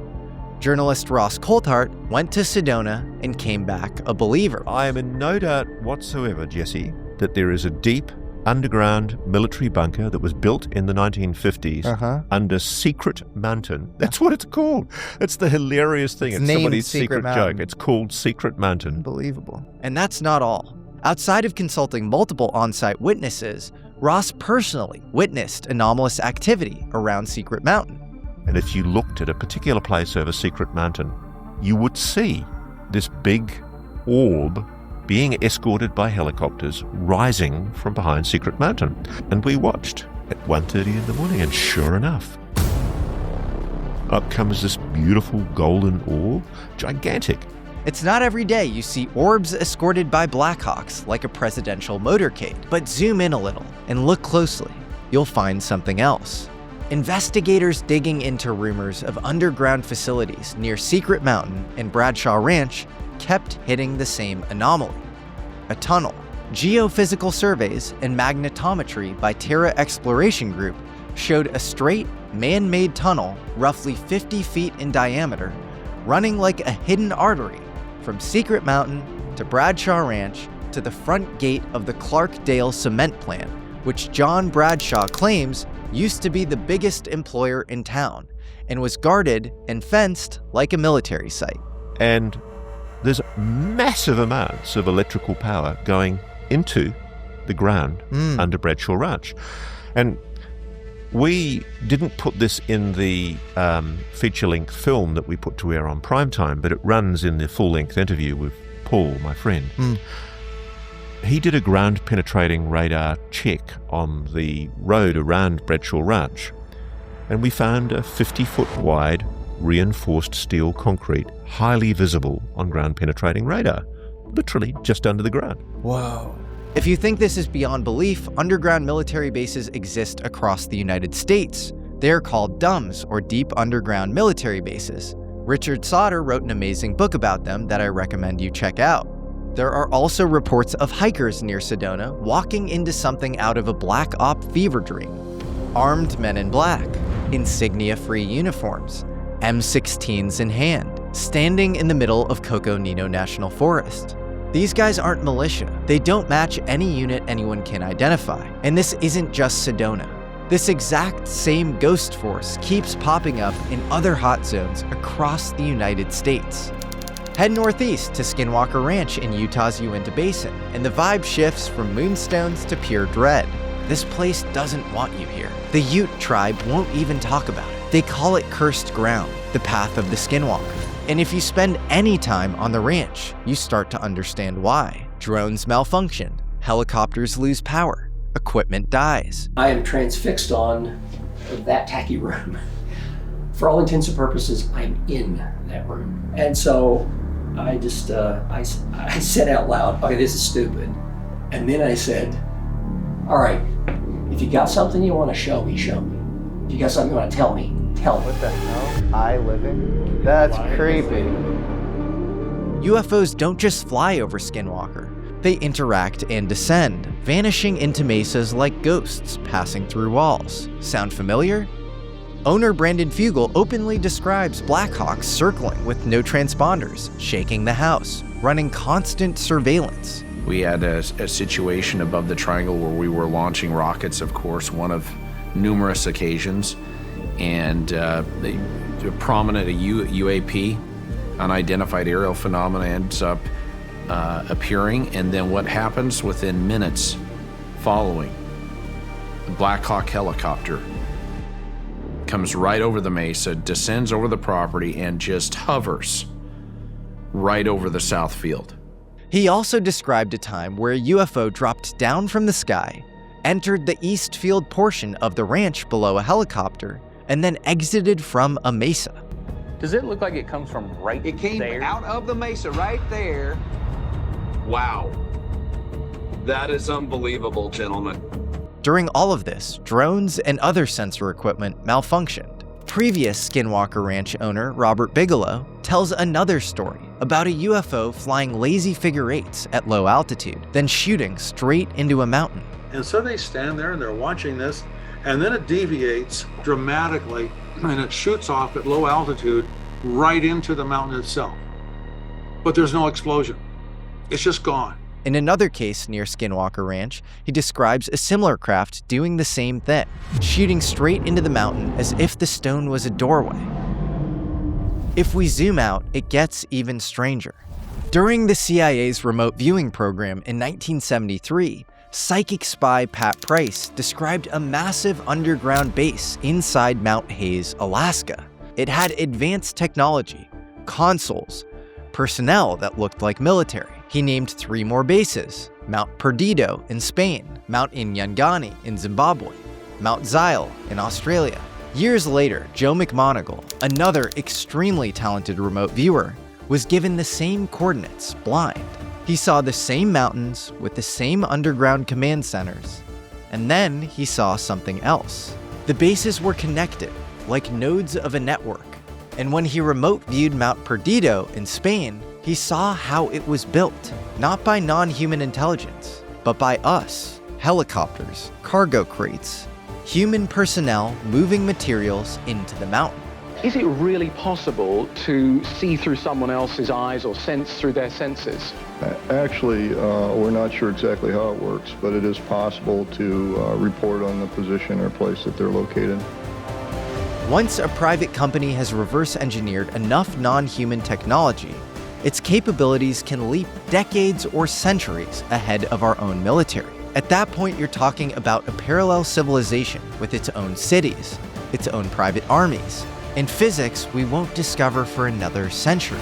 Journalist Ross Coulthart went to Sedona and came back a believer. I am in no doubt whatsoever, Jesse, that there is a deep underground military bunker that was built in the 1950s under Secret Mountain. That's what it's called. It's the hilarious thing. It's somebody's secret joke. It's called Secret Mountain. Unbelievable. And that's not all. Outside of consulting multiple on-site witnesses, Ross personally witnessed anomalous activity around Secret Mountain. And if you looked at a particular place over Secret Mountain, you would see this big orb being escorted by helicopters rising from behind Secret Mountain. And we watched at 1:30 in the morning, and sure enough, up comes this beautiful golden orb, gigantic. It's not every day you see orbs escorted by Blackhawks like a presidential motorcade, but zoom in a little and look closely. You'll find something else. Investigators digging into rumors of underground facilities near Secret Mountain and Bradshaw Ranch kept hitting the same anomaly: a tunnel. Geophysical surveys and magnetometry by Terra Exploration Group showed a straight, man-made tunnel roughly 50 feet in diameter, running like a hidden artery from Secret Mountain to Bradshaw Ranch to the front gate of the Clarkdale cement plant, which John Bradshaw claims used to be the biggest employer in town and was guarded and fenced like a military site. And there's massive amounts of electrical power going into the ground under Bradshaw Ranch. And we didn't put this in the feature-length film that we put to air on primetime, but it runs in the full-length interview with Paul, my friend. He did a ground-penetrating radar check on the road around Bradshaw Ranch, and we found a 50-foot wide reinforced steel concrete, highly visible on ground-penetrating radar, literally just under the ground. Whoa. If you think this is beyond belief, underground military bases exist across the United States. They're called DUMBs, or Deep Underground Military Bases. Richard Sauter wrote an amazing book about them that I recommend you check out. There are also reports of hikers near Sedona walking into something out of a black op fever dream. Armed men in black, insignia-free uniforms, M16s in hand, standing in the middle of Coco Nino National Forest. These guys aren't militia. They don't match any unit anyone can identify. And this isn't just Sedona. This exact same ghost force keeps popping up in other hot zones across the United States. Head northeast to Skinwalker Ranch in Utah's Uinta Basin, and the vibe shifts from moonstones to pure dread. This place doesn't want you here. The Ute tribe won't even talk about it. They call it cursed ground, the path of the Skinwalker. And if you spend any time on the ranch, you start to understand why. Drones malfunction, helicopters lose power, equipment dies. I am transfixed on that tacky room. For all intents and purposes, I'm in that room. And so I just, I said out loud, okay, this is stupid. And then I said, all right, if you got something you want to show me, show me. If you got something you want to tell me, tell me. What the hell? I living? That's creepy. UFOs don't just fly over Skinwalker. They interact and descend, vanishing into mesas like ghosts passing through walls. Sound familiar? Owner Brandon Fugel openly describes Blackhawks circling with no transponders, shaking the house, running constant surveillance. We had a situation above the triangle where we were launching rockets, of course, one of numerous occasions, and the prominent UAP, unidentified aerial phenomena, ends up appearing, and then what happens within minutes following? The Black Hawk helicopter comes right over the mesa, descends over the property, and just hovers right over the south field. He also described a time where a UFO dropped down from the sky, entered the east field portion of the ranch below a helicopter, and then exited from a mesa. Does it look like it comes from right there? It came out of the mesa right there. Wow. That is unbelievable, gentlemen. During all of this, drones and other sensor equipment malfunctioned. Previous Skinwalker Ranch owner Robert Bigelow tells another story about a UFO flying lazy figure eights at low altitude, then shooting straight into a mountain. And so they stand there and they're watching this, and then it deviates dramatically and it shoots off at low altitude right into the mountain itself. But there's no explosion. It's just gone. In another case near Skinwalker Ranch, he describes a similar craft doing the same thing, shooting straight into the mountain as if the stone was a doorway. If we zoom out, it gets even stranger. During the CIA's remote viewing program in 1973, psychic spy Pat Price described a massive underground base inside Mount Hayes, Alaska. It had advanced technology, consoles, personnel that looked like military. He named 3 more bases: Mount Perdido in Spain, Mount Inyangani in Zimbabwe, Mount Zile in Australia. Years later, Joe McMoneagle, another extremely talented remote viewer, was given the same coordinates, blind. He saw the same mountains with the same underground command centers, and then he saw something else. The bases were connected, like nodes of a network, and when he remote viewed Mount Perdido in Spain, he saw how it was built, not by non-human intelligence, but by us, helicopters, cargo crates, human personnel moving materials into the mountain. Is it really possible to see through someone else's eyes or sense through their senses? Actually, we're not sure exactly how it works, but it is possible to report on the position or place that they're located. Once a private company has reverse engineered enough non-human technology, its capabilities can leap decades or centuries ahead of our own military. At that point, you're talking about a parallel civilization with its own cities, its own private armies, and physics we won't discover for another century.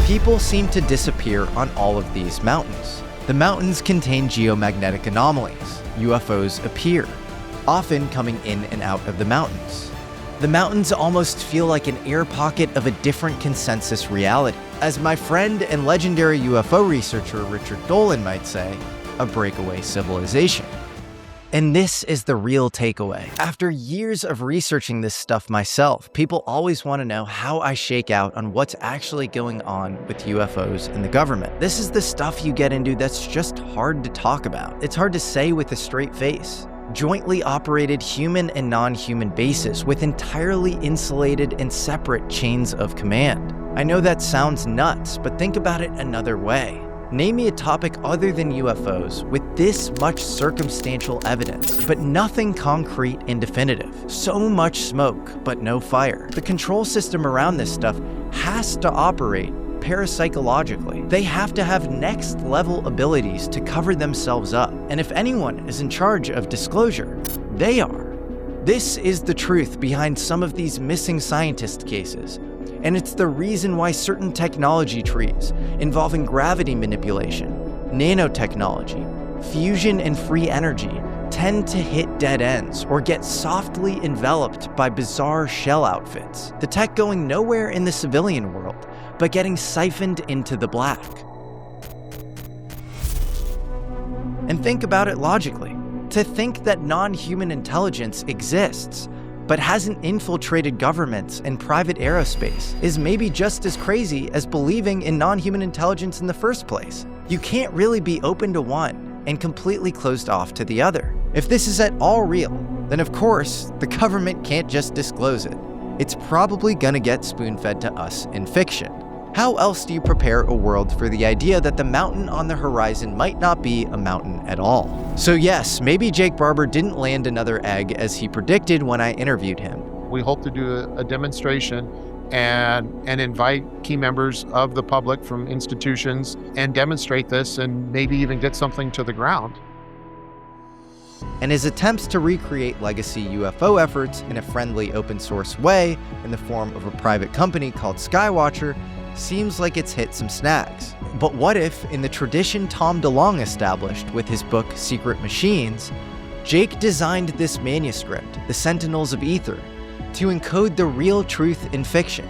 People seem to disappear on all of these mountains. The mountains contain geomagnetic anomalies. UFOs appear, often coming in and out of the mountains. The mountains almost feel like an air pocket of a different consensus reality. As my friend and legendary UFO researcher Richard Dolan might say, a breakaway civilization. And this is the real takeaway. After years of researching this stuff myself, people always want to know how I shake out on what's actually going on with UFOs and the government. This is the stuff you get into that's just hard to talk about. It's hard to say with a straight face. Jointly operated human and non-human bases with entirely insulated and separate chains of command. I know that sounds nuts, but think about it another way. Name me a topic other than UFOs with this much circumstantial evidence, but nothing concrete and definitive. So much smoke, but no fire. The control system around this stuff has to operate parapsychologically. They have to have next level abilities to cover themselves up. And if anyone is in charge of disclosure, they are. This is the truth behind some of these missing scientist cases. And it's the reason why certain technology trees involving gravity manipulation, nanotechnology, fusion and free energy tend to hit dead ends or get softly enveloped by bizarre shell outfits. The tech going nowhere in the civilian world, but getting siphoned into the black. And think about it logically. To think that non-human intelligence exists, but hasn't infiltrated governments and private aerospace is maybe just as crazy as believing in non-human intelligence in the first place. You can't really be open to one and completely closed off to the other. If this is at all real, then of course, the government can't just disclose it. It's probably gonna get spoon-fed to us in fiction. How else do you prepare a world for the idea that the mountain on the horizon might not be a mountain at all? So yes, maybe Jake Barber didn't land another egg as he predicted when I interviewed him. We hope to do a demonstration and invite key members of the public from institutions and demonstrate this and maybe even get something to the ground. And his attempts to recreate legacy UFO efforts in a friendly open source way in the form of a private company called Skywatcher seems like it's hit some snags. But what if, in the tradition Tom DeLonge established with his book Secret Machines, Jake designed this manuscript, The Sentinels of Ether, to encode the real truth in fiction,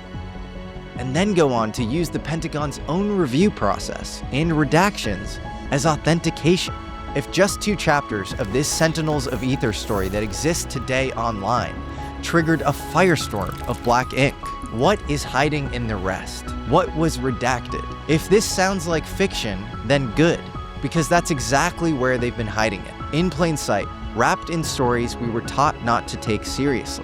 and then go on to use the Pentagon's own review process and redactions as authentication? If just 2 chapters of this Sentinels of Ether story that exists today online triggered a firestorm of black ink, what is hiding in the rest? What was redacted? If this sounds like fiction, then good, because that's exactly where they've been hiding it. In plain sight, wrapped in stories we were taught not to take seriously.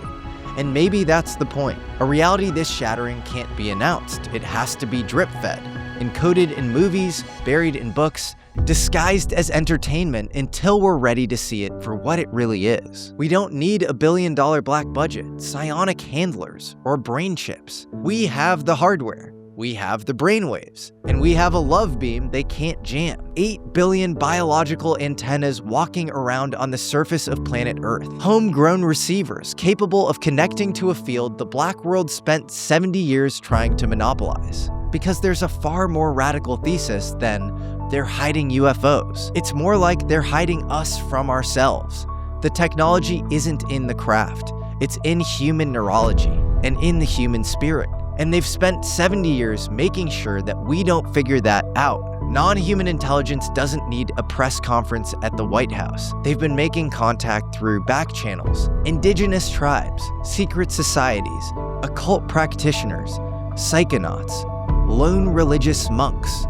And maybe that's the point. A reality this shattering can't be announced. It has to be drip-fed, encoded in movies, buried in books, disguised as entertainment until we're ready to see it for what it really is. We don't need $1 billion black budget, psionic handlers, or brain chips. We have the hardware, we have the brainwaves, and we have a love beam they can't jam. 8 billion biological antennas walking around on the surface of planet Earth. Homegrown receivers capable of connecting to a field the black world spent 70 years trying to monopolize. Because there's a far more radical thesis than they're hiding UFOs. It's more like they're hiding us from ourselves. The technology isn't in the craft. It's in human neurology and in the human spirit. And they've spent 70 years making sure that we don't figure that out. Non-human intelligence doesn't need a press conference at the White House. They've been making contact through back channels, indigenous tribes, secret societies, occult practitioners, psychonauts, lone religious monks,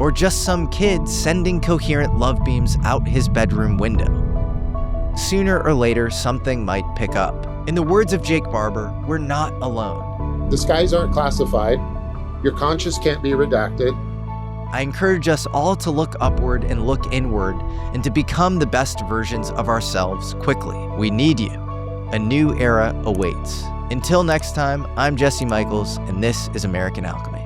or just some kid sending coherent love beams out his bedroom window. Sooner or later, something might pick up. In the words of Jake Barber, we're not alone. The skies aren't classified. Your conscience can't be redacted. I encourage us all to look upward and look inward and to become the best versions of ourselves quickly. We need you. A new era awaits. Until next time, I'm Jesse Michaels, and this is American Alchemy.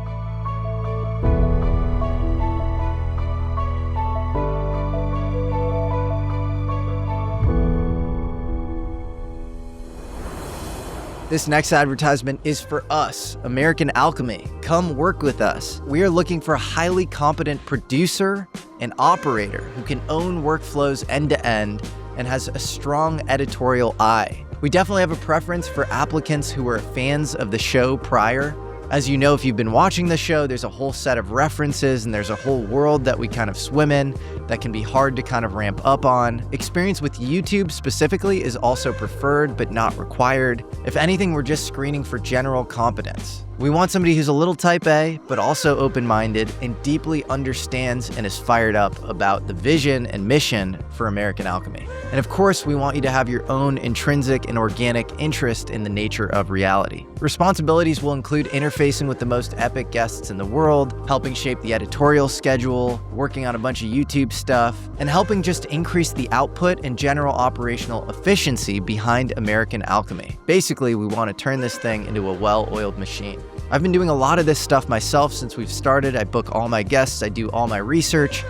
This next advertisement is for us, American Alchemy. Come work with us. We are looking for a highly competent producer and operator who can own workflows end to end and has a strong editorial eye. We definitely have a preference for applicants who are fans of the show prior. As you know, if you've been watching the show, there's a whole set of references and there's a whole world that we kind of swim in that can be hard to kind of ramp up on. Experience with YouTube specifically is also preferred but not required. If anything, we're just screening for general competence. We want somebody who's a little type A, but also open-minded and deeply understands and is fired up about the vision and mission for American Alchemy. And of course, we want you to have your own intrinsic and organic interest in the nature of reality. Responsibilities will include interfacing with the most epic guests in the world, helping shape the editorial schedule, working on a bunch of YouTube stuff, and helping just increase the output and general operational efficiency behind American Alchemy. Basically, we want to turn this thing into a well-oiled machine. I've been doing a lot of this stuff myself since we've started. I book all my guests, I do all my research,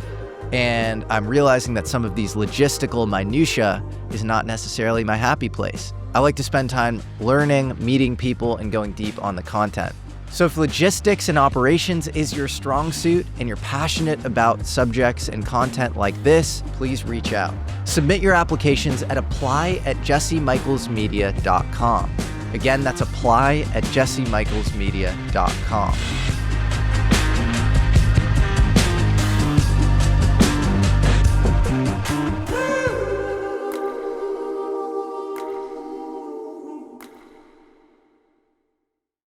and I'm realizing that some of these logistical minutia is not necessarily my happy place. I like to spend time learning, meeting people, and going deep on the content. So if logistics and operations is your strong suit and you're passionate about subjects and content like this, please reach out. Submit your applications at apply@jessemichaelsmedia.com. Again, that's apply@jessemichaelsmedia.com.